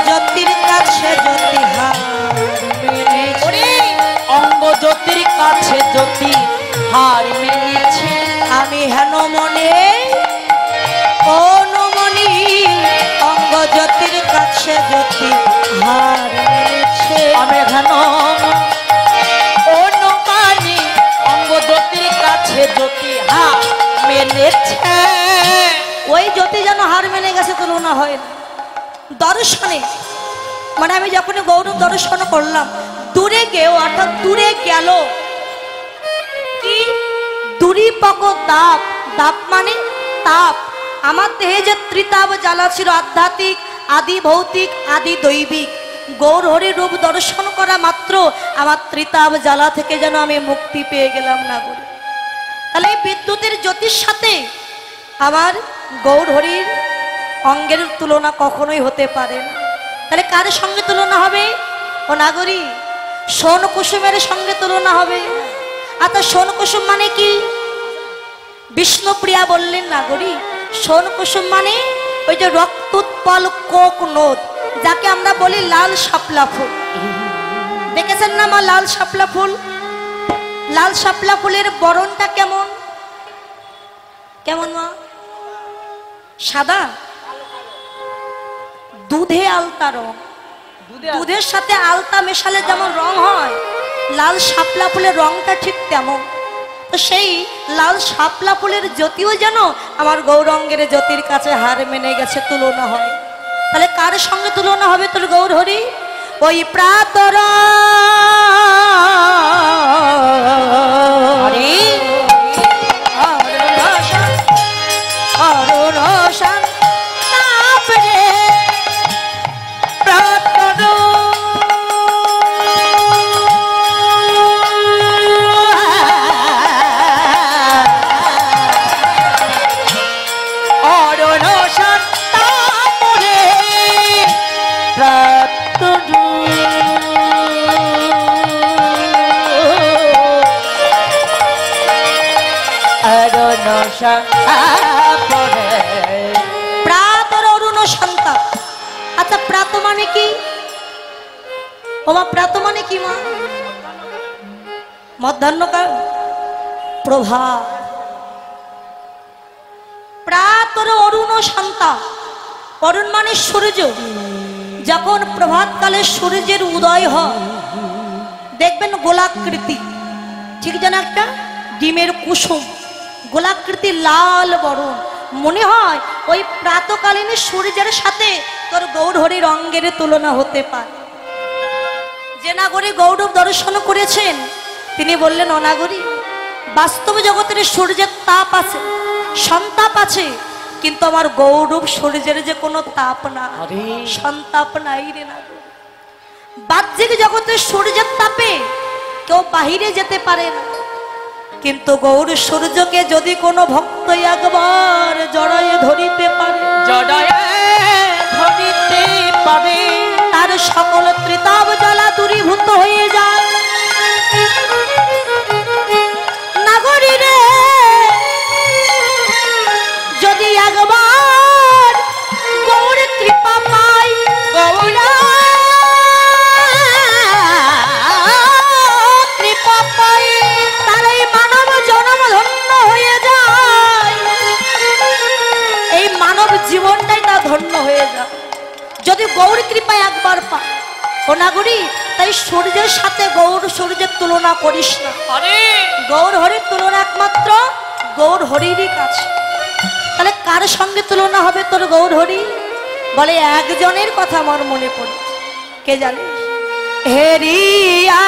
জ্যোতির কাছে জ্যোতি হার মেনেছে, অঙ্গ জ্যোতির কাছে জ্যোতি হার মেনেছে। আমি হেন মনে কোন মনি, অঙ্গ জ্যোতির কাছে জ্যোতি হার মেনেছে। আমি হেন অনুমানি, অঙ্গ জ্যোতির কাছে জ্যোতি হার মেনেছে। ওই জ্যোতি যেন হার মেনে গেছে, তুলনা হয় না দর্শনে। মানে আমি যখন গৌরব দর্শন করলাম, দূরে গেও অর্থাৎ দূরে গেল কি? দূরীপক দাপ, দাপ মানে তাপ। আমার দেহে যে ত্রিতাপ জ্বালা ছিল, আধ্যাত্মিক, আদি ভৌতিক, আদি দৈবিক, গৌর হরি রূপ দর্শন করা মাত্র আমার ত্রিতাপ জ্বালা থেকে যেন আমি মুক্তি পেয়ে গেলাম না বলে। তাহলে এই বিদ্যুতের জ্যোতির সাথে আমার গৌর হরির অঙ্গের তুলনা কখনোই হতে পারে না। তাহলে কার সঙ্গে তুলনা হবে? ও নাগরী, সোন কুসুমের সঙ্গে তুলনা হবে। আচ্ছা, সোন কুসুম মানে কি? বিষ্ণুপ্রিয়া বললেন, নাগরী, সোন কুসুম মানে ওই যে রক্তোৎপল কোক নদ, যাকে আমরা বলি লাল শাপলা ফুল। দেখেছেন না মা লাল শাপলা ফুল? লাল শাপলা ফুলের বরণটা কেমন? কেমন মা? সাদা? দুধে আলতা রং। দুধে দুধের সাথে আলতা মেশালে যেমন রং হয়, লাল শাপলা ফুলের রংটা ঠিক তেমন। তো সেই লাল শাপলা ফুলের জ্যোতিও যেন আমার গৌরঙ্গের জ্যোতির কাছে হার মেনে গেছে, তুলনা হয়। তাহলে কার সঙ্গে তুলনা হবে তোর গৌর হরি? ওই প্রাতর প্রাতর অরুণ শান্তা। আচ্ছা প্রাত মানে কি? ওমা প্রাত মানে কি মা? মধ্যাহ্নকাল, প্রভাত। প্রাতর অরুণ শান্তা। অরুণ মানে সূর্য। যখন প্রভাতকালে সূর্যের উদয় হয় দেখবেন গোলাকৃতি, ঠিক যেন একটা ডিমের কুসুম, গোলাকৃতি লাল বরণ। মনে হয় ওই প্রাতকালীন সূর্যের সাথে তোর গৌর হরির অঙ্গের তুলনা হতে পারে। যে নাগরী গৌরব দর্শন করেছেন তিনি বললেন, অনাগরী বাস্তব জগতের সূর্যের তাপ আছে, সন্তাপ আছে, কিন্তু আমার গৌরব সূর্যের যে কোনো তাপ না, সন্তাপ নাই রে না। বাহ্যিক জগতের সূর্যের তাপে কেউ বাহিরে যেতে পারে না, কিন্তু গৌর সূর্যকে যদি কোনো ভক্ত একবার জড়ায়ে ধরিতে পারে, তার সকল ত্রিতাপ জ্বালা দূরীভূত হয়ে যায়। নাগরী রে, যদি একবার গৌর কৃপা পাই, গৌরা কৃপা পাই, তার এই মানব জন্ম ধন্য হয়ে যায়। এই মানব জীবনটাই তা ধন্য হয়ে যায় যদি গৌর কৃপা একবার পায়। ও নাগরী, তাই সূর্যের সাথে গৌর সূর্যের তুলনা করিস না। গৌর হরির তুলনা একমাত্র গৌর হরিরই কাছে। তাহলে কার সঙ্গে তুলনা হবে তোর গৌর হরি? বলে একজনের কথা আমার মনে পড়ে, কে জানিস? হেরিয়া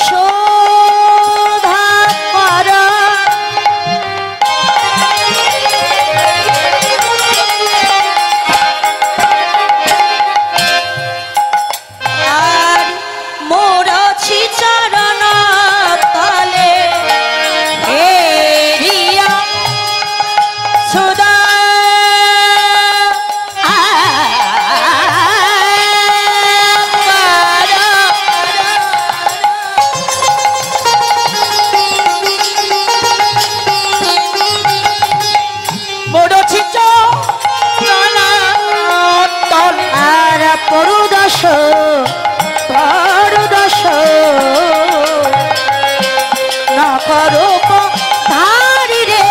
শোভা করা আর মোর ছি চরণ তলে, হেরিয়া সুদা পরুদশ পরুদশ না করো ধারি রে,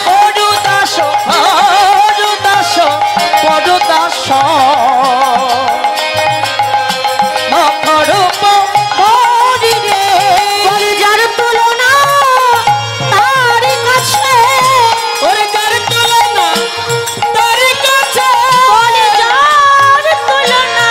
পরুদাস পরুদাস পরুদাস না করো ধারি রে। বলে যার তুলনা তার কাছে, ওরে যার তুলনা তার কাছে, বলে যার তুলনা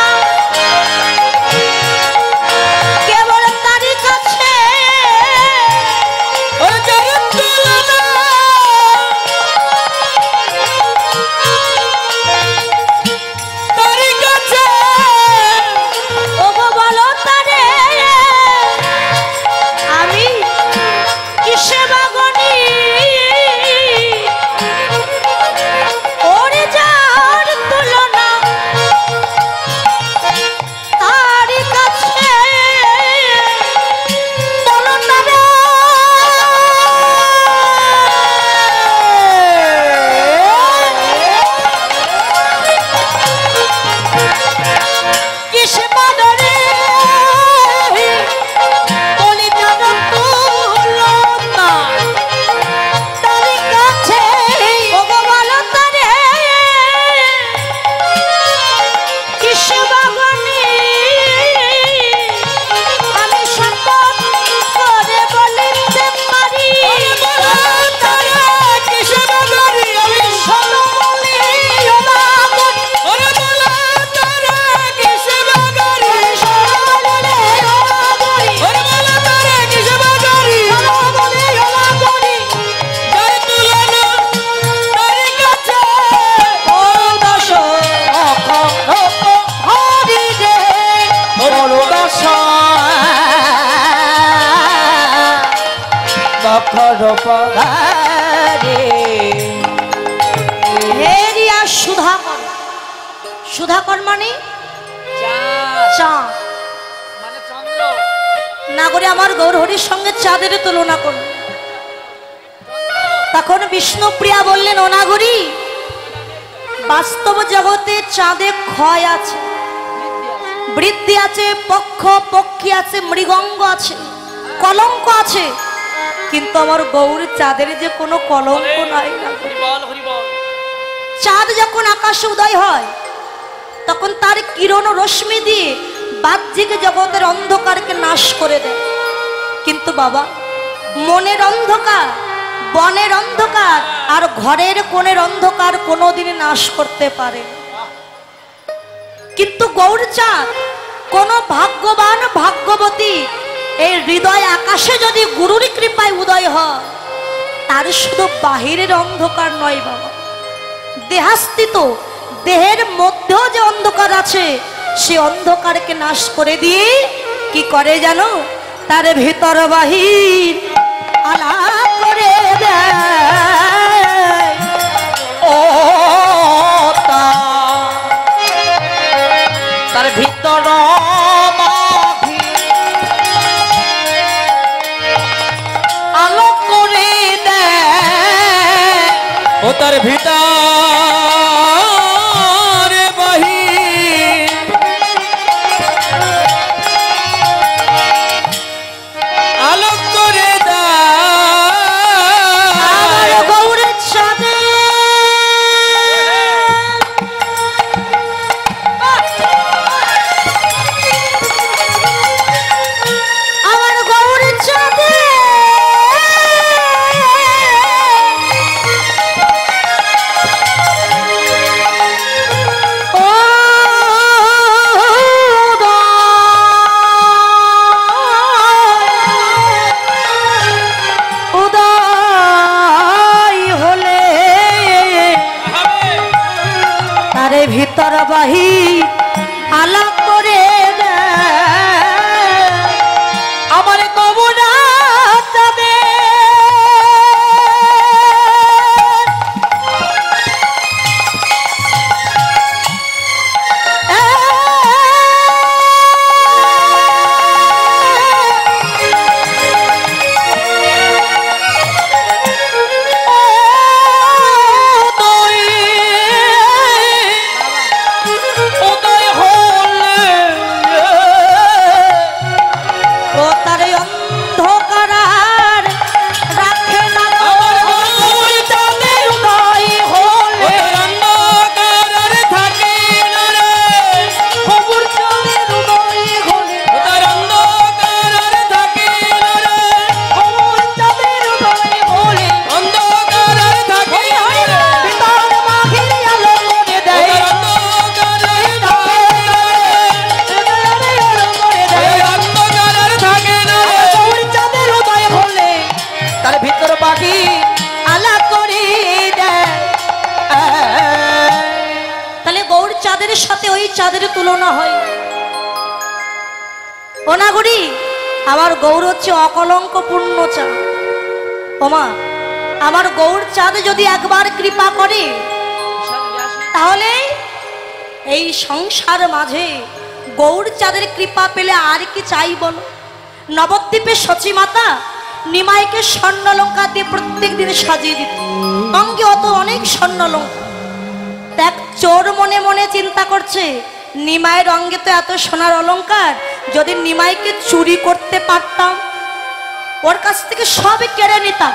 অক্ষর পদারে। হে রিয়া সুধাকর, সুধাকর মানে চাঁদ, মানে চন্দ্র। না করে আমার গৌরহরির সঙ্গে চাঁদের তুলনা করুন। তখন বিষ্ণুপ্রিয়া বললেন, ও নাগরী, বাস্তব জগতে চাঁদে ক্ষয় আছে, বৃদ্ধি আছে, পক্ষ পক্ষী আছে, মৃগঙ্গ আছে, কলঙ্ক আছে, কিন্তু আমার গৌর চাঁদের যে কোনো কলঙ্ক নাই না। চাঁদ যখন আকাশে উদয় হয় তখন তার কিরণ রশ্মি দিয়ে বাহ্যিক জগতের অন্ধকারকে নাশ করে দেয়, কিন্তু বাবা মনের অন্ধকার, বনের অন্ধকার আর ঘরের কোণের অন্ধকার কোনোদিন নাশ করতে পারে। কিন্তু গৌর চাঁদ কোন ভাগ্যবান ভাগ্যবতী এই হৃদয় আকাশে যদি গুরুর কৃপায় উদয় হয়, তার শুধু বাহিরের অন্ধকার নয় বাবা, দেহাস্থিত দেহের মধ্যেও যে অন্ধকার আছে সে অন্ধকারকে নাশ করে দিয়ে কি করে জানো, তার ভিতর বাহির আলাপ করে দেয়। ও তার ভিতর আলোক করে দেয়। ও তার ভিতর বাহির আলোক করে আমার দেয়। গৌরের চাঁদে আমার গৌরের চাঁদে ও উদয় হলে তারে ভিতর বাহির আলাপ করে দেয়। আমার কবরা যাবে উদয় হলে ও তারে অন্ধকার আর রাখে না গো। আমার গৌর চাঁদের উদয় হলে অন্ধকার থাকে না রে। খবর চাঁদের উদয় হলে তার অন্ধকার থাকে না রে। খবর চাঁদের উদয় হলে অন্ধকার থাকে না রে। ভিতর বাহির আলো করে দেয়। অন্ধকার ভিতরে আলো করে দেয়। অন্ধকার থাকে না রে। খবর চাঁদের উদয় হলে তার ভিতর বাকি আলা করে দেয়। তাহলে গৌর চাঁদের সাথে ওই চাঁদের তুলনা হয়। ওনাগুড়ি আমার গৌর হচ্ছে অকলঙ্ক পূর্ণ চাঁদ। ওমা আমার গৌর চাঁদ যদি একবার কৃপা করে তাহলে এই সংসার মাঝে গৌর চাঁদের কৃপা পেলে আর কি চাই বলো। নবদ্বীপের সচী মাতা নিমাইকে স্বর্ণলঙ্কা দিয়ে প্রত্যেক দিন সাজিয়ে দিত, অঙ্গে অত অনেক স্বর্ণলঙ্কা। দেখ চোর মনে মনে চিন্তা করছে, নিমাইয়ের অঙ্গে তো এত সোনার অলংকার, যদি নিমাইকে চুরি করতে পারতাম, ওর কাছ থেকে সব কেড়ে নিতাম,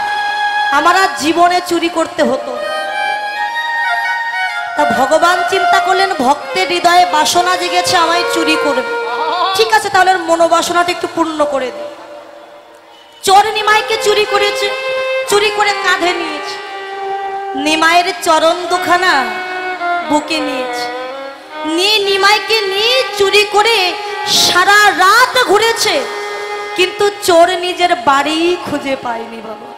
আমার আর জীবনে চুরি করতে হতো। তা ভগবান চিন্তা করলেন ভক্তের হৃদয়ে বাসনা জেগেছে আমায় চুরি করবে, ঠিক আছে তাহলে ওর মনোবাসনাটা একটু পূর্ণ করে দে। চোর নিমাইকে চুরি করেছে, চুরি করে কাঁধে নিয়েছে, নিমাইয়ের চরণ দুখানা বুকে নিয়েছে, নিয়ে নিমাইকে নিয়ে চুরি করে সারা রাত ঘুরেছে, কিন্তু চোর নিজের বাড়ি খুঁজে পায়নি বাবা।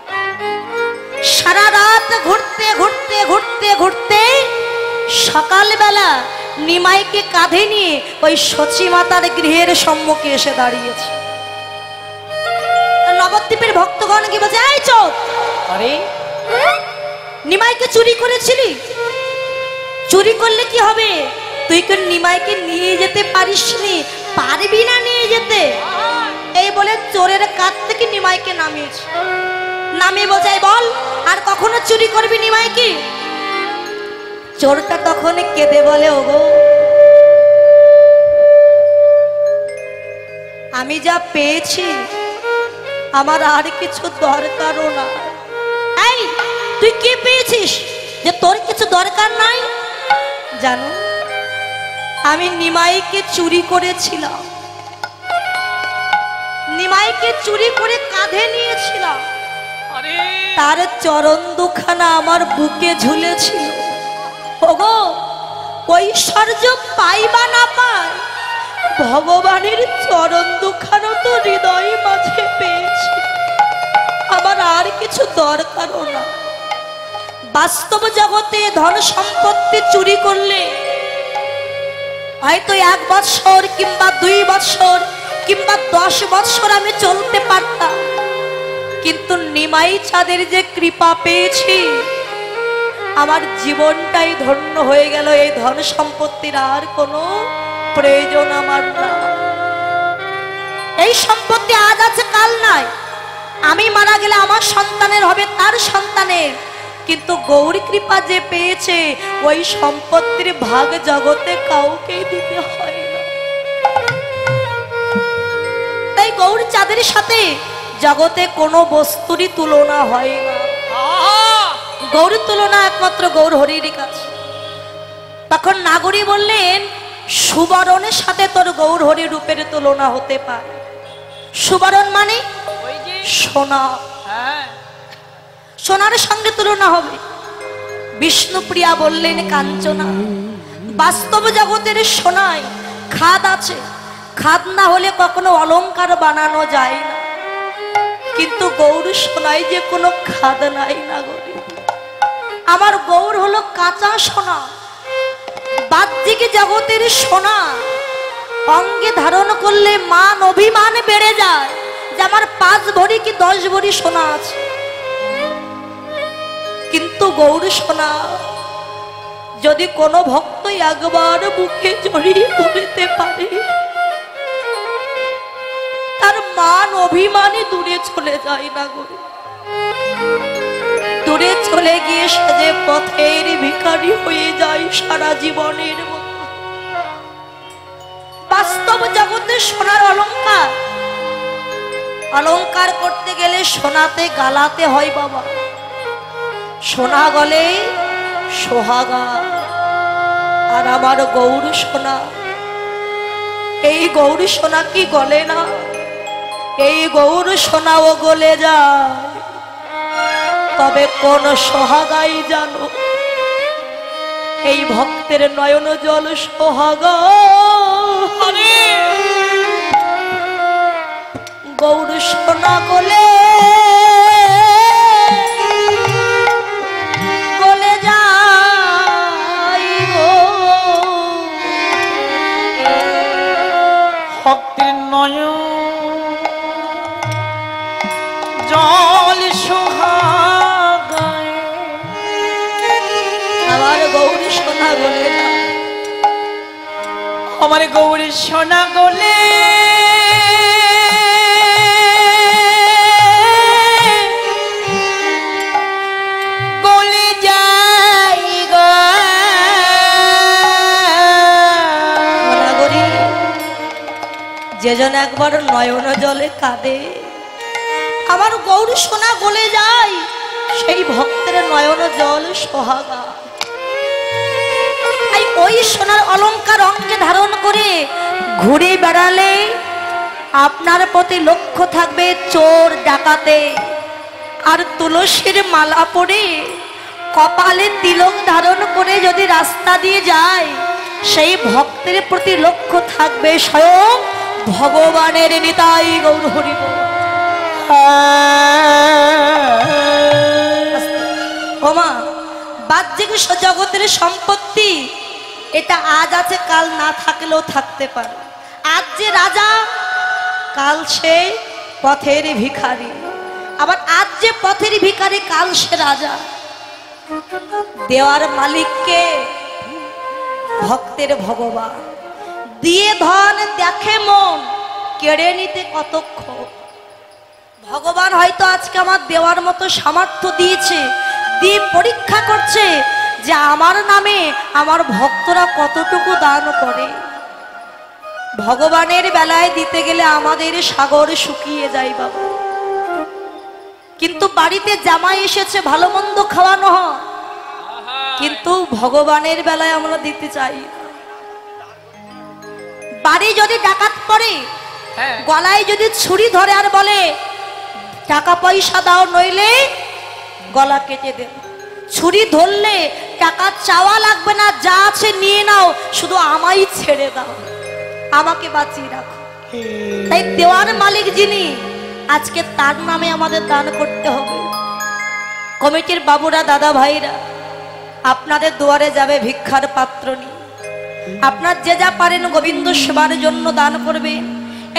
সারা রাত ঘুরতে ঘুরতে ঘুরতে ঘুরতে সকালবেলা নিমাইকে কাঁধে নিয়ে ওই সচী মাতার গৃহের সম্মুখে এসে দাঁড়িয়েছে। নবদ্বীপের ভক্তগণ কি বলছে, এই চোখ, আরে নিমাইকে চুরি করেছিলি? চুরি করলে কি হবে? তুই কি নিমাইকে নিয়ে যেতে পারিসনি? পারবি না নিয়ে যেতে। এই বলে চোরের কাছ থেকে নিমাইকে নামিয়েছে। নামিয়ে বলছে, এই বল আর কখনো চুরি করবি নিমাইকে? চোরটা তখন কেঁদে বলে, ওগো আমি যা পেয়েছি আমার আর কিছু দরকারও না। এই তুই কি পেয়েছিস যে তোর কিছু দরকার নাই? জানো, আমি নিমাইকে চুরি করেছিলাম, নিমাইকে চুরি করে কাঁধে নিয়েছিলাম, আরে তার চরণ দুখানা আমার বুকে ঝুলেছিল। ওগো ঐশ্বর্য পাই বা না পাই, ভগবানের চরণ দুখানা তো হৃদয় মাঝে পেয়েছি, আমার আর কিছু দরকারও না। বাস্তব জগতে ধন সম্পত্তি চুরি করলে হয়তো 1 বৎসর কিংবা 2 বৎসর কিংবা 10 বৎসর আমি চলতে পারতাম, কিন্তু নিমাই চাঁদের যে কৃপা পেয়েছি আমার জীবনটাই ধন্য হয়ে গেল। এই ধন সম্পত্তির আর কোনো প্রয়োজন আমার না। এই সম্পত্তি আজ আছে কাল নাই, আমি মারা গেলে আমার সন্তানের হবে তার সন্তানের, কিন্তু গৌরী কৃপা যে পেয়েছে ওই সম্পত্তির ভাগ জগতে কাউকে দিতে হয় না। তাই গৌরী চাঁদের সাথে জগতে কোনো বস্তুরই তুলনা হয় না। গৌরীর তুলনা একমাত্র গৌর হরির কাছে। তখন নাগরী বললেন, সুবরণের সাথে তোর গৌর হরি রূপের তুলনা হতে পারে। সুবরণ মানে ওই যে সোনা, হ্যাঁ সোনার সঙ্গে তুলনা হবে। বিষ্ণুপ্রিয়া বললেন, কাঞ্চনা বাস্তব জগতের সোনায় খাদ আছে, খাদ না হলে কখনো অলংকার বানানো যায় না, কিন্তু গৌর সোনায় যে কোনো খাদ নাই। না গৌরী, আমার গৌর হলো কাঁচা সোনা, বাহ্যিক জগতের সোনা। অঙ্গে ধারণ করলে মান অভিমান বেড়ে যায় যে আমার 5 ভরি কি 10 ভরি সোনা আছে, কিন্তু গৌর সোনা যদি কোনো ভক্ত একবার বুকে জড়িয়ে ধরতে পারে তার মান অভিমানই দূরে চলে যায়। না গৌরী, দূরে চলে গিয়ে সে যে পথের ভিখারি হয়ে যায় সারা জীবনের মতো। বাস্তব জগতে সোনার অলংকার, অলংকার করতে গেলে সোনাতে গালাতে হয় বাবা। সোনা গলে সোহাগা, আর আমার গৌর সোনা, এই গৌর সোনা কি গলে না? এই গৌর সোনাও গলে যায়, তবে কোন সোহাগাই জানো? এই ভক্তের নয়ন জল সোহাগা। গৌর সোনা গলে গলে যায় গো, ভক্তের নয়ন জল সোহাগায়। আমার গৌর সোনা গলে যায়, আমার গৌরী সোনা গলে গলে যাই গো। গলাগরি যেজন একবার নয়ন জলে কাঁদে, আমার গৌর সোনা গলে যায়, সেই ভক্তের নয়ন জল সোহাগা। ওই সোনার অলংকার অঙ্গে ধারণ করে ঘুরে বেড়ালে আপনার প্রতি লক্ষ্য থাকবে চোর ডাকাতে, আর তুলসীর মালা পরে কপালে তিলক ধারণ করে যদি রাস্তা দিয়ে যায় সেই ভক্তের প্রতি লক্ষ্য থাকবে স্বয়ং ভগবানের। নিতাই গৌর হরি বল। ওমা, বাহ্যিক জগতের সম্পত্তি এটা আজ আছে কাল না থাকলেও থাকতে পারে। আজ যে রাজা, কাল সে পথের ভিখারি। আবার আজ যে পথের ভিখারি কাল সে রাজা। দেওয়ার মালিককে, ভক্তের ভগবান। দিয়ে ধন দেখে মন, কেড়ে নিতে কতক্ষণ। ভগবান হয়তো আজকে আমার দেওয়ার মতো সামর্থ্য দিয়েছে, দিয়ে পরীক্ষা করছে যে আমার নামে আমার ভক্তরা কতটুকু দান করে। ভগবানের বেলায় দিতে গেলে আমাদের সাগর শুকিয়ে যায় বাবা। কিন্তু বাড়িতে জামাই এসেছে, ভালো মন্দ খাওয়ানো হয়, কিন্তু ভগবানের বেলায় আমরা দিতে চাই। বাড়ি যদি ডাকাত পড়ে, গলায় যদি ছুরি ধরে আর বলে টাকা পয়সা দাও নইলে গলা কেটে দেব, ছুরি ধরলে টাকা চাওয়া লাগবে না, যা আছে নিয়ে নাও, শুধু আমায় ছেড়ে দাও, আমাকে বাঁচিয়ে রাখো। তাই দেওয়ার মালিক যিনি, আজকে তার নামে আমাদের দান করতে হবে। কমিটির বাবুরা, দাদা ভাইরা, আপনাদের দুয়ারে যাবে ভিক্ষার পাত্র নিয়ে। আপনার যে যা পারেন গোবিন্দ সেবার জন্য দান করবেন।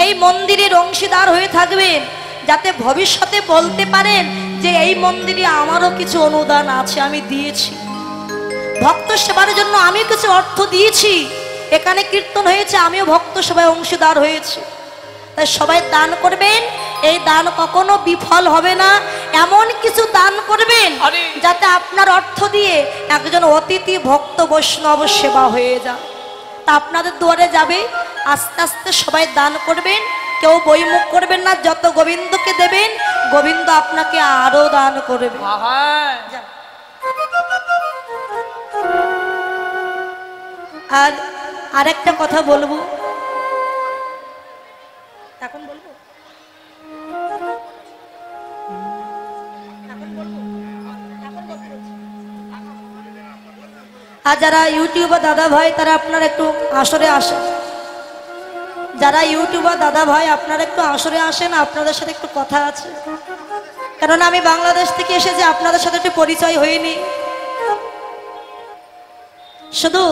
এই মন্দিরের অংশীদার হয়ে থাকবেন, যাতে ভবিষ্যতে বলতে পারেন যে এই মন্দিরে আমারও কিছু অনুদান আছে, আমি দিয়েছি। ভক্ত সেবার জন্য আমি কিছু অর্থ দিয়েছি, এখানে কীর্তন হয়েছে, আমিও ভক্ত সেবায় অংশীদার হয়েছি। তাই সবাই দান করবেন। এই দান কখনো বিফল হবে না। এমন কিছু দান করবেন যাতে আপনার অর্থ দিয়ে একজন অতিথি ভক্ত বৈষ্ণব সেবা হয়ে যায়। তা আপনাদের দুয়ারে যাবে, আস্তে আস্তে সবাই দান করবেন, কেউ বইমুখ করবেন না। যত গোবিন্দকে দেবেন, গোবিন্দ আপনাকে আরো দান করবে। আর আরেকটা কথা বলবো, এখন বলবো, আর যারা ইউটিউবার দাদা ভাই তারা আপনারা একটু আসরে আসেন। যারা ইউটিউবার দাদা ভাই আপনারা একটু আসরে আসেন, আপনাদের সাথে একটু কথা আছে। কারণ আমি বাংলাদেশ থেকে এসেছি, আপনাদের সাথে একটু পরিচয় হয়নি। শুধু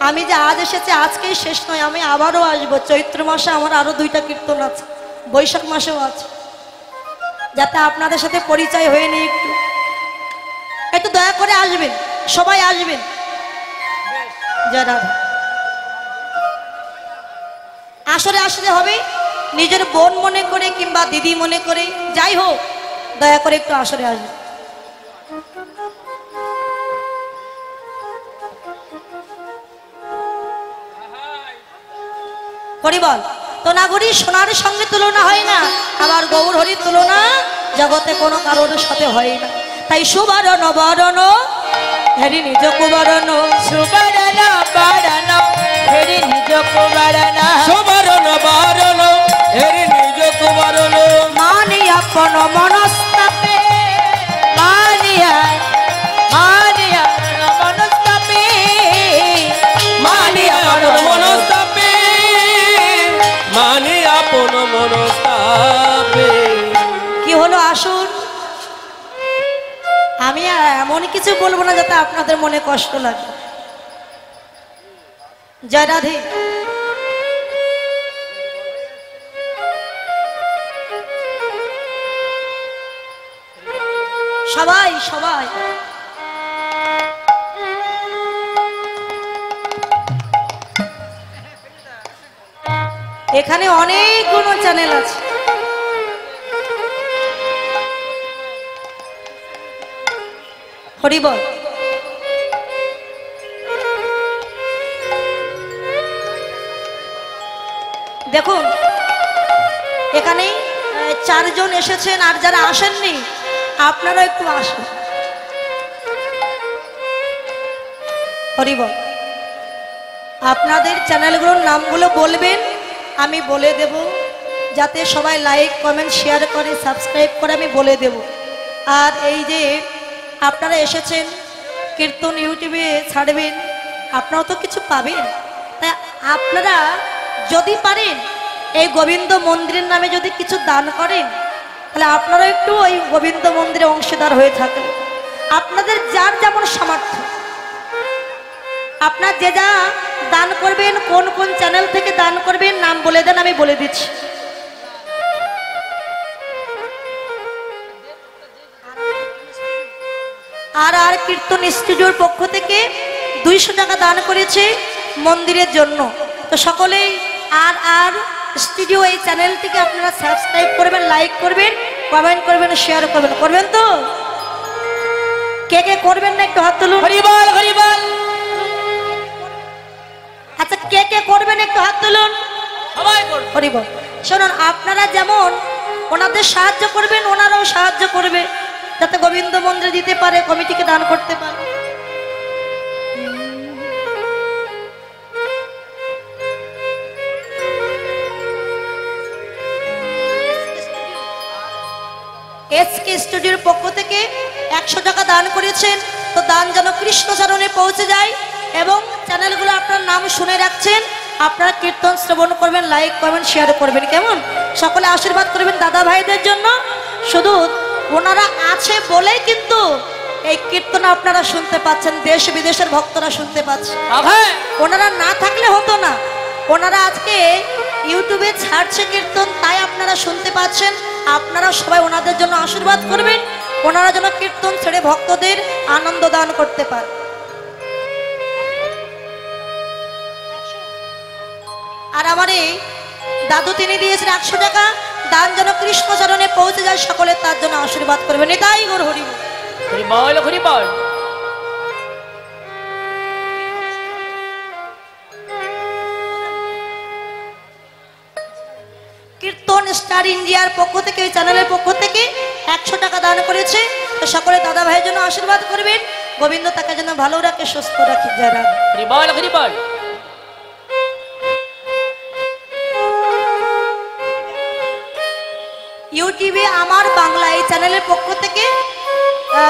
আমি যে আজ এসেছি আজকেই শেষ নয়, আমি আবারও আসবো। চৈত্র মাসে আমার আরো 2টা কীর্তন আছে, বৈশাখ মাসেও আছে, যাতে আপনাদের সাথে পরিচয় হয়নি। একটু একটু দয়া করে আসবেন, সবাই আসবেন। যারা আসরে আসলে হবে, নিজের বোন মনে করে কিংবা দিদি মনে করে, যাই হোক, দয়া করে একটু আসরে আসবেন। হরিবল। তো নাগরী সোনার সঙ্গে তুলনা হয় না, আবার গৌর হরির তুলনা জগতে কোনো কারোর সাথে হয় না। তাই সুবরণ বরণ হেরি নিজ কুবরণ, সুবরণ বরণ হেরি নিজ কুবরণ, সুবরণ বরণ হেরি নিজ কুবরণ, মানি আপন মনস্তাপে, মানিয়া মানিয়া মনস্তাপে, মানিয়া মনস্তাপে, মানি আপন মনস্তাপে। কি হলো আসুন, আমি এমন কিছু বলবো না যাতে আপনাদের মনে কষ্ট লাগে। জয় রাধে। সবাই সবাই এখানে অনেকগুলো চ্যানেল আছে। হরিবল। দেখুন এখানে 4 জন এসেছেন, আর যারা আসেননি আপনারা একটু আসুন। হরিবল। আপনাদের চ্যানেলগুলোর নামগুলো বলবেন, আমি বলে দেব, যাতে সবাই লাইক কমেন্ট শেয়ার করে সাবস্ক্রাইব করে আমি বলে দেব। আর এই যে আপনারা এসেছেন, কীর্তন ইউটিউবে ছাড়বেন, আপনারাও তো কিছু পাবেন। তাই আপনারা যদি পারেন এই গোবিন্দ মন্দিরের নামে যদি কিছু দান করেন, তাহলে আপনারা একটু ওই গোবিন্দ মন্দিরে অংশীদার হয়ে থাকেন। আপনাদের যার যেমন সামর্থ্য, আপনার যে যা দান করবেন, কোন কোন চ্যানেল থেকে দান করবেন নাম বলে দেন, আমি বলে দিচ্ছি। আর আর কীর্তন স্টুডিওর পক্ষ থেকে 200 টাকা দান করেছে মন্দিরের জন্য। তো সকলেই আর আর স্টুডিও এই চ্যানেলটিকে আপনারা সাবস্ক্রাইব করবেন, লাইক করবেন, কমেন্ট করবেন, শেয়ার করবেন। করবেন তো? কে কে করবেন না একটু হাত তুলুন। হরি বল হরি বল। আচ্ছা, কে কে করবেন একটু হাত তুলুন। সবাই করবে। হরি বল। শুনুন, আপনারা যেমন ওনাদের সাহায্য করবেন, ওনারাও সাহায্য করবে, যাতে গোবিন্দ মন্দিরে দিতে পারে, কমিটিকে দান করতে পারে। এসকে স্টুডিওর পক্ষ থেকে 100 টাকা দান করেছেন। তো দান যেন কৃষ্ণ চরণে পৌঁছে যায়, এবং চ্যানেলগুলো আপনার নাম শুনে রাখছেন। আপনারা কীর্তন শ্রবণ করবেন, লাইক করবেন, শেয়ার করবেন। কেমন? সকলে আশীর্বাদ করবেন দাদা ভাইদের জন্য। শুধু ওনারা আছে বলেই কিন্তু এই কীর্তন আপনারা শুনতে পাচ্ছেন, দেশ বিদেশের ভক্তরা শুনতে পাচ্ছে। ওনারা না থাকলে হতো না। ওনারা আজকে ইউটিউবে ছাড়ছে কীর্তন, তাই আপনারা শুনতে পাচ্ছেন। আপনারা সবাই ওনাদের জন্য আশীর্বাদ করবেন, ওনারা যেন কীর্তন ছেড়ে ভক্তদের আনন্দ দান করতে পারে। আর আমার এই দাদু তিনি দিয়েছেন 100 টাকা, দান যেন কৃষ্ণ চরণে পৌঁছে যায়, সকলে তার জন্য আশীর্বাদ করবেন। এটাই গৌর হরি বল। হরি বল হরি বল। কীর্তন স্টার ইন্ডিয়ার পক্ষ থেকে, এই চ্যানেলের পক্ষ থেকে 100 টাকা দান করেছে। তো সকলে দাদা ভাইয়ের জন্য আশীর্বাদ করবেন, গোবিন্দ তাকে যেন ভালো রাখে, সুস্থ রাখে। জয় রাধে। হরি বল হরি বল। ইউটিউবে আমার বাংলা এই চ্যানেলের পক্ষ থেকে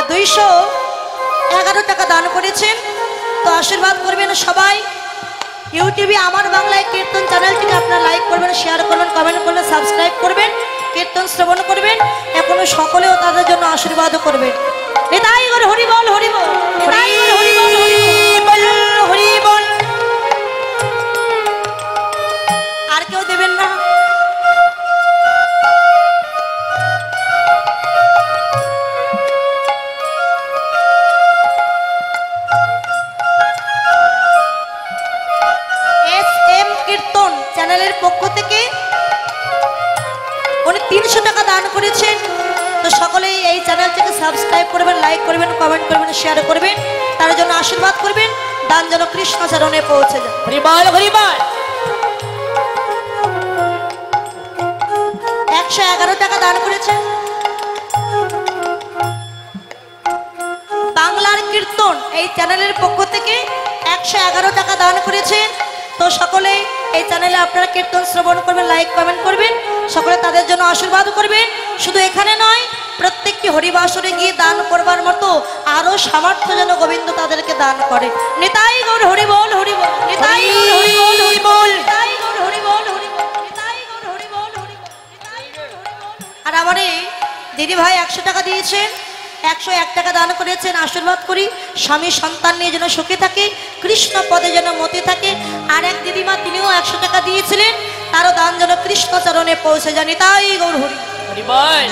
211 টাকা দান করেছেন। তো আশীর্বাদ করবেন সবাই। ইউটিউবে আমার বাংলায় কীর্তন চ্যানেলটিকে আপনারা লাইক করবেন, শেয়ার করবেন, কমেন্ট করবেন, সাবস্ক্রাইব করবেন, কীর্তন শ্রবণ করবেন। এখনো সকলেও তাদের জন্য আশীর্বাদও করবেন। নিতাই গৌর হরি বল হরি বল। নিতাই গৌর হরি বল হরি বল হরি বল। আর কেউ দেবেন না? কীর্তন চ্যানেলের পক্ষ থেকে উনি 300 টাকা দান করেছেন। তো সকলেই এই চ্যানেলটিকে সাবস্ক্রাইব করবেন, লাইক করবেন, কমেন্ট করবেন, শেয়ার করবেন, তার জন্য আশীর্বাদ করবেন। দান যেন কৃষ্ণ চরণে পৌঁছে যায়। হরি বল হরি বল। 111 টাকা দান করেছেন। বাংলার কীর্তন এই চ্যানেলের পক্ষ থেকে 111 টাকা দান করেছেন। তো সকলে এই চ্যানেলে আপনারা কীর্তন শ্রবণ করবেন, লাইক কমেন্ট করবেন, সকলে তাদের জন্য আশীর্বাদ করবেন। শুধু এখানে নয়, প্রত্যেকটি হরিবাসরে গিয়ে দান করবার মতো আরো সামর্থ্য যেন গোবিন্দ তাদেরকে দান করে। নিতাই গৌর হরি বল হরি বল। নিতাই গৌর হরি বল হরি বল। নিতাই গৌর হরি বল হরি বল। নিতাই গৌর হরি বল হরি বল। নিতাই গৌর হরি বল। আর আমার এই দিদি ভাই 100 টাকা দিয়েছেন, 101 টাকা দান করেছেন। আশীর্বাদ করি স্বামী সন্তান নিয়ে যেন সুখে থাকে, কৃষ্ণ পদে যেন মতে থাকে। আর এক দিদিমা তিনিও 100 টাকা দিয়েছিলেন, তারও দান যেন কৃষ্ণ চরণে পৌঁছে যান। তাই গৌর হরি হরি বল।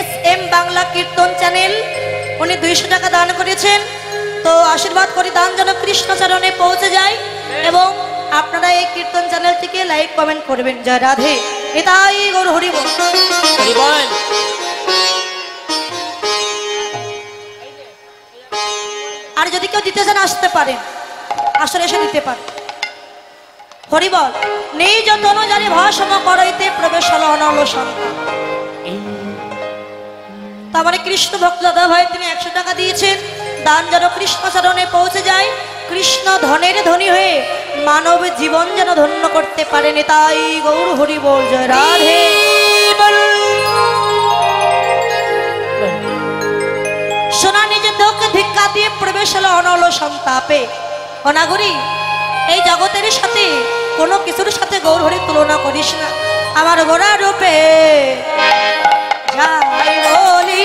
SM বাংলা কীর্তন চ্যানেল উনি 200 টাকা দান করেছেন। তো আশীর্বাদ করি দান যেন কৃষ্ণ চরণে পৌঁছে যায়, এবং আপনারা এই কীর্তন চ্যানেলটিকে লাইক কমেন্ট করবেন। জয় রাধে। এটাই গৌর হরি বল। হরি বল। আর যদি কেউ দিতে চান আসতে পারেন, আসলে এসে দিতে পারেন। হরি বল। নেই যতন জানি ভাষম করাইতে প্রবেশ হলো অনল সন্তান। তার মানে কৃষ্ণ ভক্ত দাদা ভাই তিনি 100 টাকা দিয়েছেন। দান যেন কৃষ্ণ চরণে পৌঁছে যায়, কৃষ্ণ ধনের ধনী হয়ে মানব জীবন যেন ধন্য করতে পারেন। তাই গৌর হরি বল। জয় রাধে। সোনা নিজের দেহকে ধিক্কা দিয়ে প্রবেশ হলো অনল সন্তাপে। অনাগরী, এই জগতের সাথে কোনো কিছুর সাথে গৌর হরির তুলনা করিস না। আমার গোড়া রূপে যাই বলি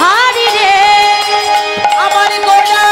হারি রে, আমার গোড়া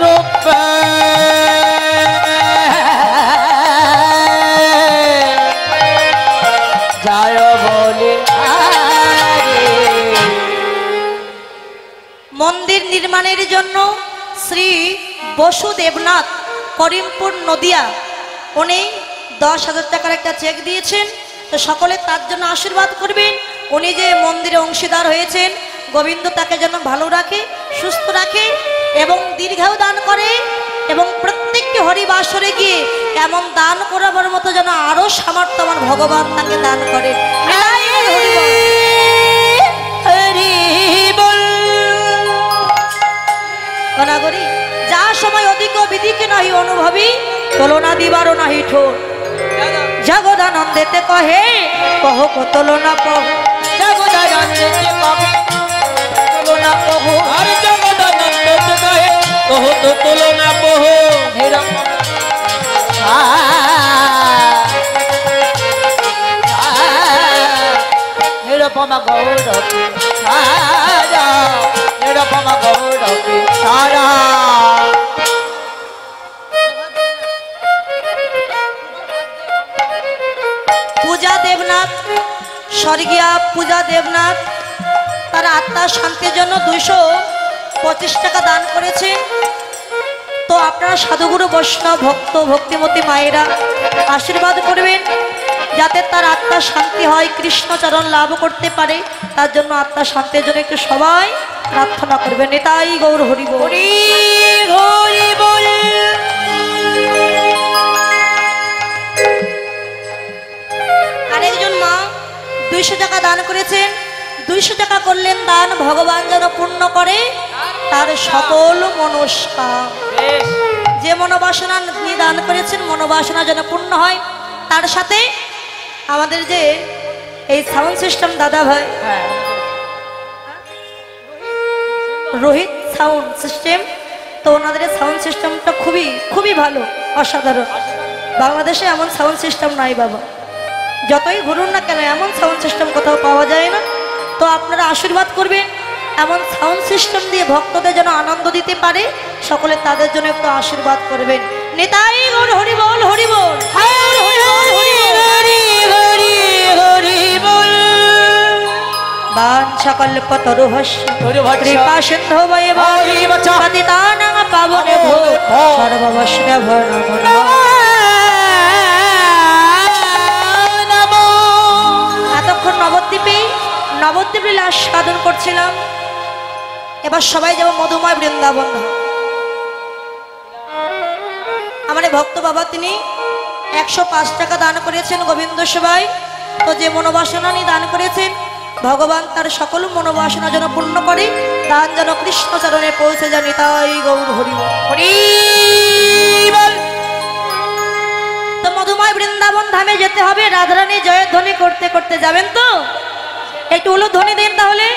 রূপে যায় বলে মন্দির নির্মাণের জন্য শ্রী বসুদেবনাথ করিমপুর নদিয়া উনি 10,000 টাকার একটা চেক দিয়েছেন। তো সকলে তার জন্য আশীর্বাদ করবেন। উনি যে মন্দিরে অংশীদার হয়েছেন, গোবিন্দ তাকে যেন ভালো রাখে, সুস্থ রাখে এবং দীর্ঘায়ু দান করে এবং প্রত্যেকটি হরিবাসরে গিয়ে এমন দান করাবার মতো যেন আরো সামর্থ্য আমার ভগবান তাকে দান করেন। করি যা সময় অধিক বিধিকে নাহি অনুভবী তুলনা দিবারও নাহি ঠোর জগদানন্দেতে কহে কহ তুলনা কহ জগদানন্দেতে কহে তুলনা কহ আর জগদানন্দেতে কহে কহ তো তুলনা কহ নিরপমা গৌরকে সারা নিরপমা গৌরকে সারা পূজা দেবনাথ স্বর্গীয়া পূজা দেবনাথ তার আত্মার শান্তির জন্য 225 টাকা দান করেছেন। তো আপনারা সাধুগুরু বৈষ্ণব ভক্ত ভক্তিমতী মায়েরা আশীর্বাদ করবেন যাতে তার আত্মার শান্তি হয়, কৃষ্ণচরণ লাভ করতে পারে। তার জন্য আত্মার শান্তির জন্য একটু সবাই প্রার্থনা করবেন। এটাই গৌর হরি বল। আরেকজন মা 200 টাকা দান করেছেন। 200 টাকা করলেন দান, ভগবান যেন পূর্ণ করে তার সকল মনস্কাম। যে মনোবাসনা তিনি দান করেছেন মনোবাসনা যেন পূর্ণ হয়। তার সাথে আমাদের যে এই সাউন্ড সিস্টেম দাদা ভাই রোহিত সাউন্ড সিস্টেম, তো ওনাদের সাউন্ড সিস্টেমটা খুবই খুবই ভালো, অসাধারণ। বাংলাদেশে এমন সাউন্ড সিস্টেম নাই বাবা, যতই ঘুরুন না কেন এমন সাউন্ড সিস্টেম কোথাও পাওয়া যায় না। তো আপনারা আশীর্বাদ করবেন এমন সাউন্ড সিস্টেম দিয়ে ভক্তদের যেন আনন্দ দিতে পারে, সকলে তাদের জন্য একটু আশীর্বাদ করবেন। নেতাই গৌর হরি বল, হরি বল, বাঞ্ছাকল্পতরুভস্য কৃপা সিন্ধু পতিতানাং পাবনেভ্যো সর্ববৈষ্ণবো নমো। এতক্ষণ নবদ্বীপ লীলা সাধন করছিলাম, এবার সবাই যাব মধুময় বৃন্দাবন। আমার ভক্ত বাবা তিনি 105 টাকা দান করেছেন গোবিন্দ সেবায়। তো যে মনোবাসনা নিয়ে দান করেছেন ভগবান তার সকল মনোবাসনা যেন পূর্ণ করে, দান যেন কৃষ্ণ চরণে পৌঁছে যান। তাই গৌর হরি বল। তো মধুময় বৃন্দাবন ধামে যেতে হবে, রাধারানী জয়ের ধ্বনি করতে করতে যাবেন। তো একটু উলু ধ্বনি দিন তাহলে।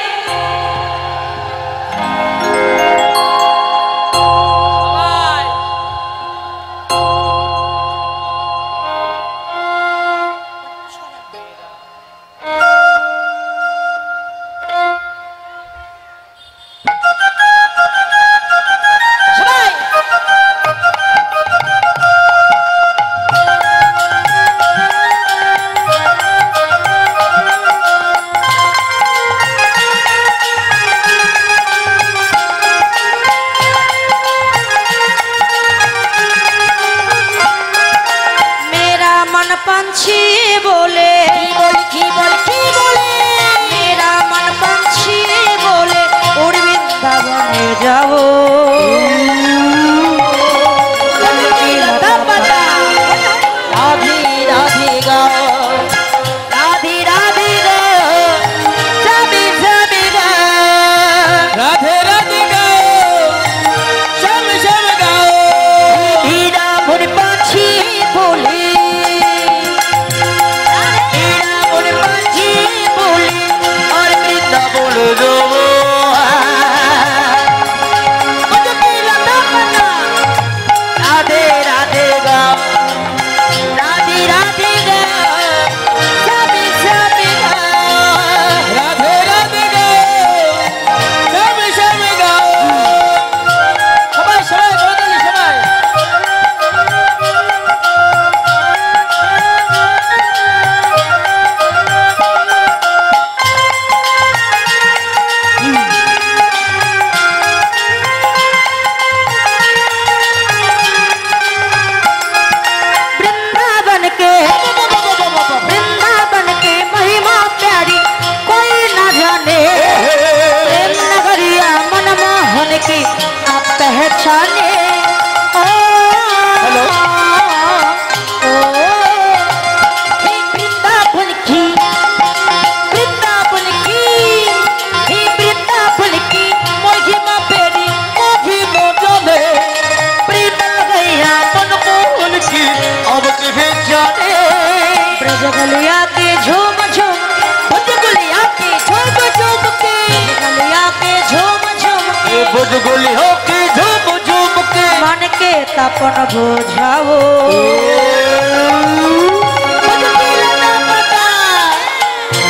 रोजगुली हो के झूम झूम के मन के तपन बुझाओ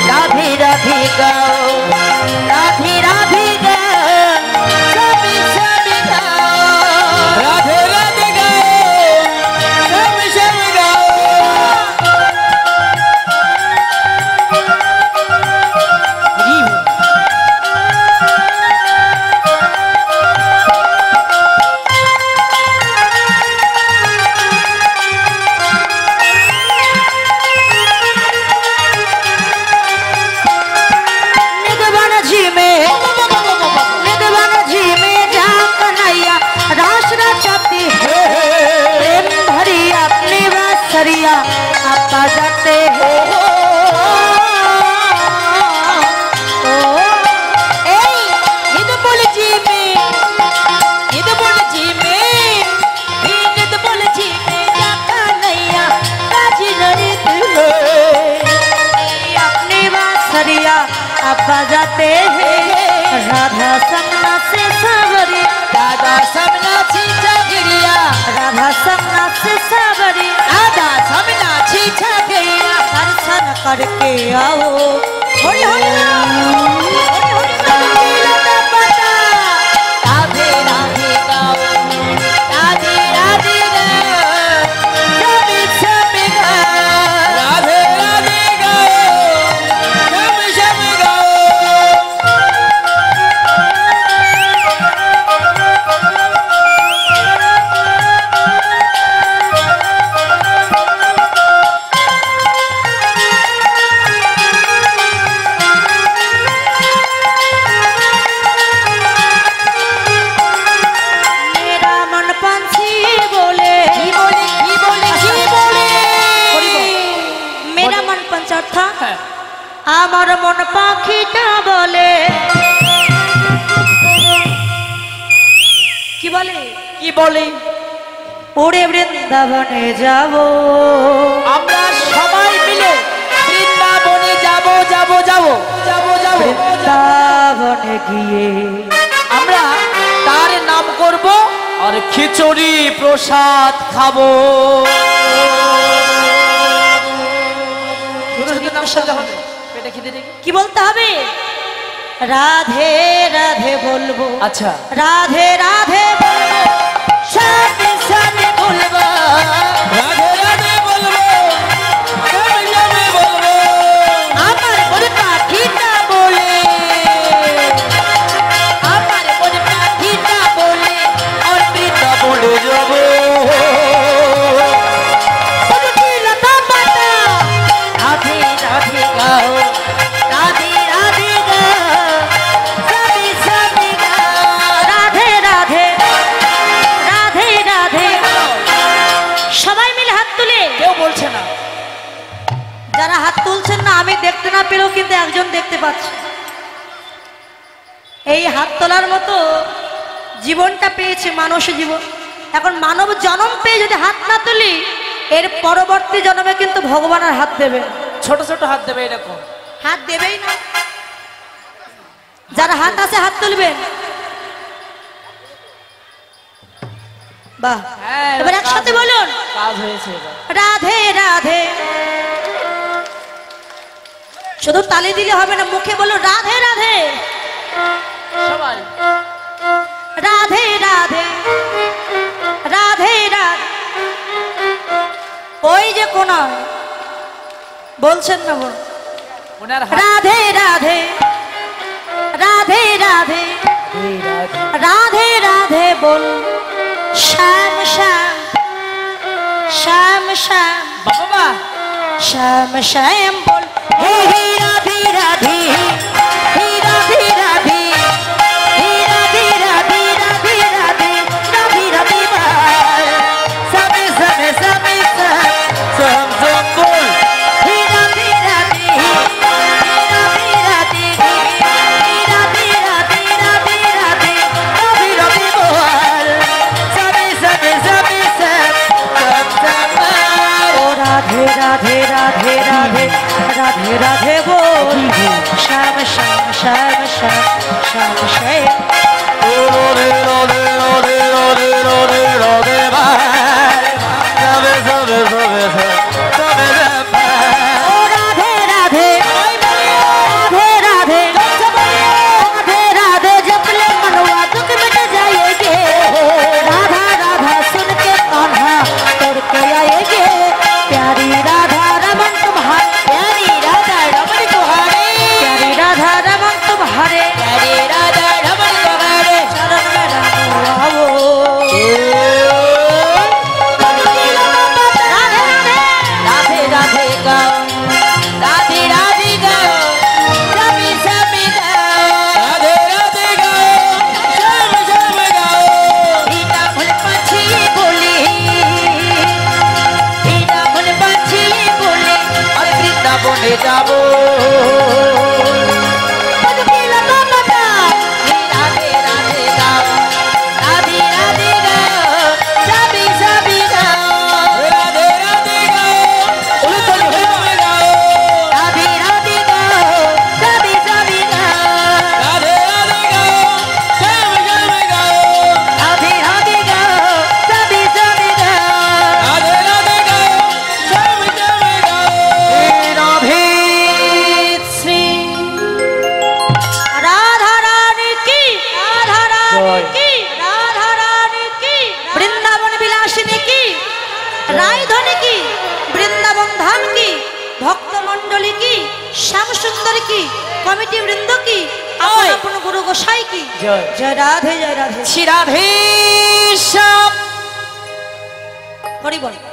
राधे राधे गाओ राधे राधे गाओ सभी सभी गाओ राधे राधे गाओ सब सब गाओ आपा जाते हो बजाते हैं राधा सपना से सावरी राधा सपना छीछा गिरिया राधा सपना से सावरी राधा सपना छीछा गिरिया दर्शन करके आओ होरी होरी राधे राधे गाओ राधे राधे गाओ सभी गाओ राधे राधे गाओ सब गाओ আমার মন পাখিটা বলে কি বলে কি বলে ওরে বৃন্দাবনে যাব আমরা সবাই মিলে বৃন্দাবনে যাব যাব যাব যাব যাব বৃন্দাবনে গিয়ে আমরা তার নাম করব আর খিচুড়ি প্রসাদ খাবো পেটে খিদে দেখি কি বলতে হবে রাধে রাধে বলবো আচ্ছা রাধে রাধে বলবো সাথে সাথে বলবো রাধে রাধে বলবো সবাই যাবে বলবো আমার মনে পাখিটা বলে আমার মনে পাখিটা বলে আর বৃন্দাবনে যাব লতা পাতা রাধে রাধে গাও রাধে রাধে গাও সবই সবই গাও রাধে রাধে রাধে রাধে সবাই মিলে হাত তুলে কেউ বলছে না যারা হাত তুলছেন না আমি দেখতে না পেলেও কিন্তু একজন দেখতে পাচ্ছি এই হাত তোলার মতো জীবনটা পেয়েছে মানুষ জীবন এখন মানব জন্ম পেয়ে যদি হাত না তুলি এর পরবর্তী জন্মে কিন্তু ভগবানের হাত দেবে ছোট ছোট হাত দেবে এরকম হাত দেবেই না যারা হাত আছে হাত তুলবেন বাহ হ্যাঁ এবার একসাথে বলুন কাজ হয়েছে এবার রাধে রাধে শুধু তালি দিলে হবে না মুখে বলো রাধে রাধে সবাই রাধে রাধে রাধে রাধে ওই যে কোন বলছেন না বল ওনার রাধে রাধে রাধে রাধে রাধে রাধে বল শ্যাম শ্যাম শ্যাম শ্যাম বাবা শ্যাম শ্যাম বল হে হে রাধে রাধে হে রাধে রাধে হে রাধে রাধে রাধে রাধে রাধে রাধে বল সবে সবে সবে সব সব বল হে রাধে রাধে হে রাধে রাধে হে রাধে রাধে রাধে রাধে রাধে রাধে বল সবে সবে সবে সব সব ও রাধে রাধে রাধে রাধে রাধে রাধে বল শ্যাম শ্যাম শ্যাম শ্যাম শ্যাম শ্যাম রায়ধনী কি, বৃন্দাবন ধাম কি, ভক্তমণ্ডলী কি, শ্যাম সুন্দর কি, কমিটি বৃন্দ কি, আপন গুরু গোসাই কি। জয় রাধে জয় রাধে। শ্রী রাধে শ্যাম। হরি বল।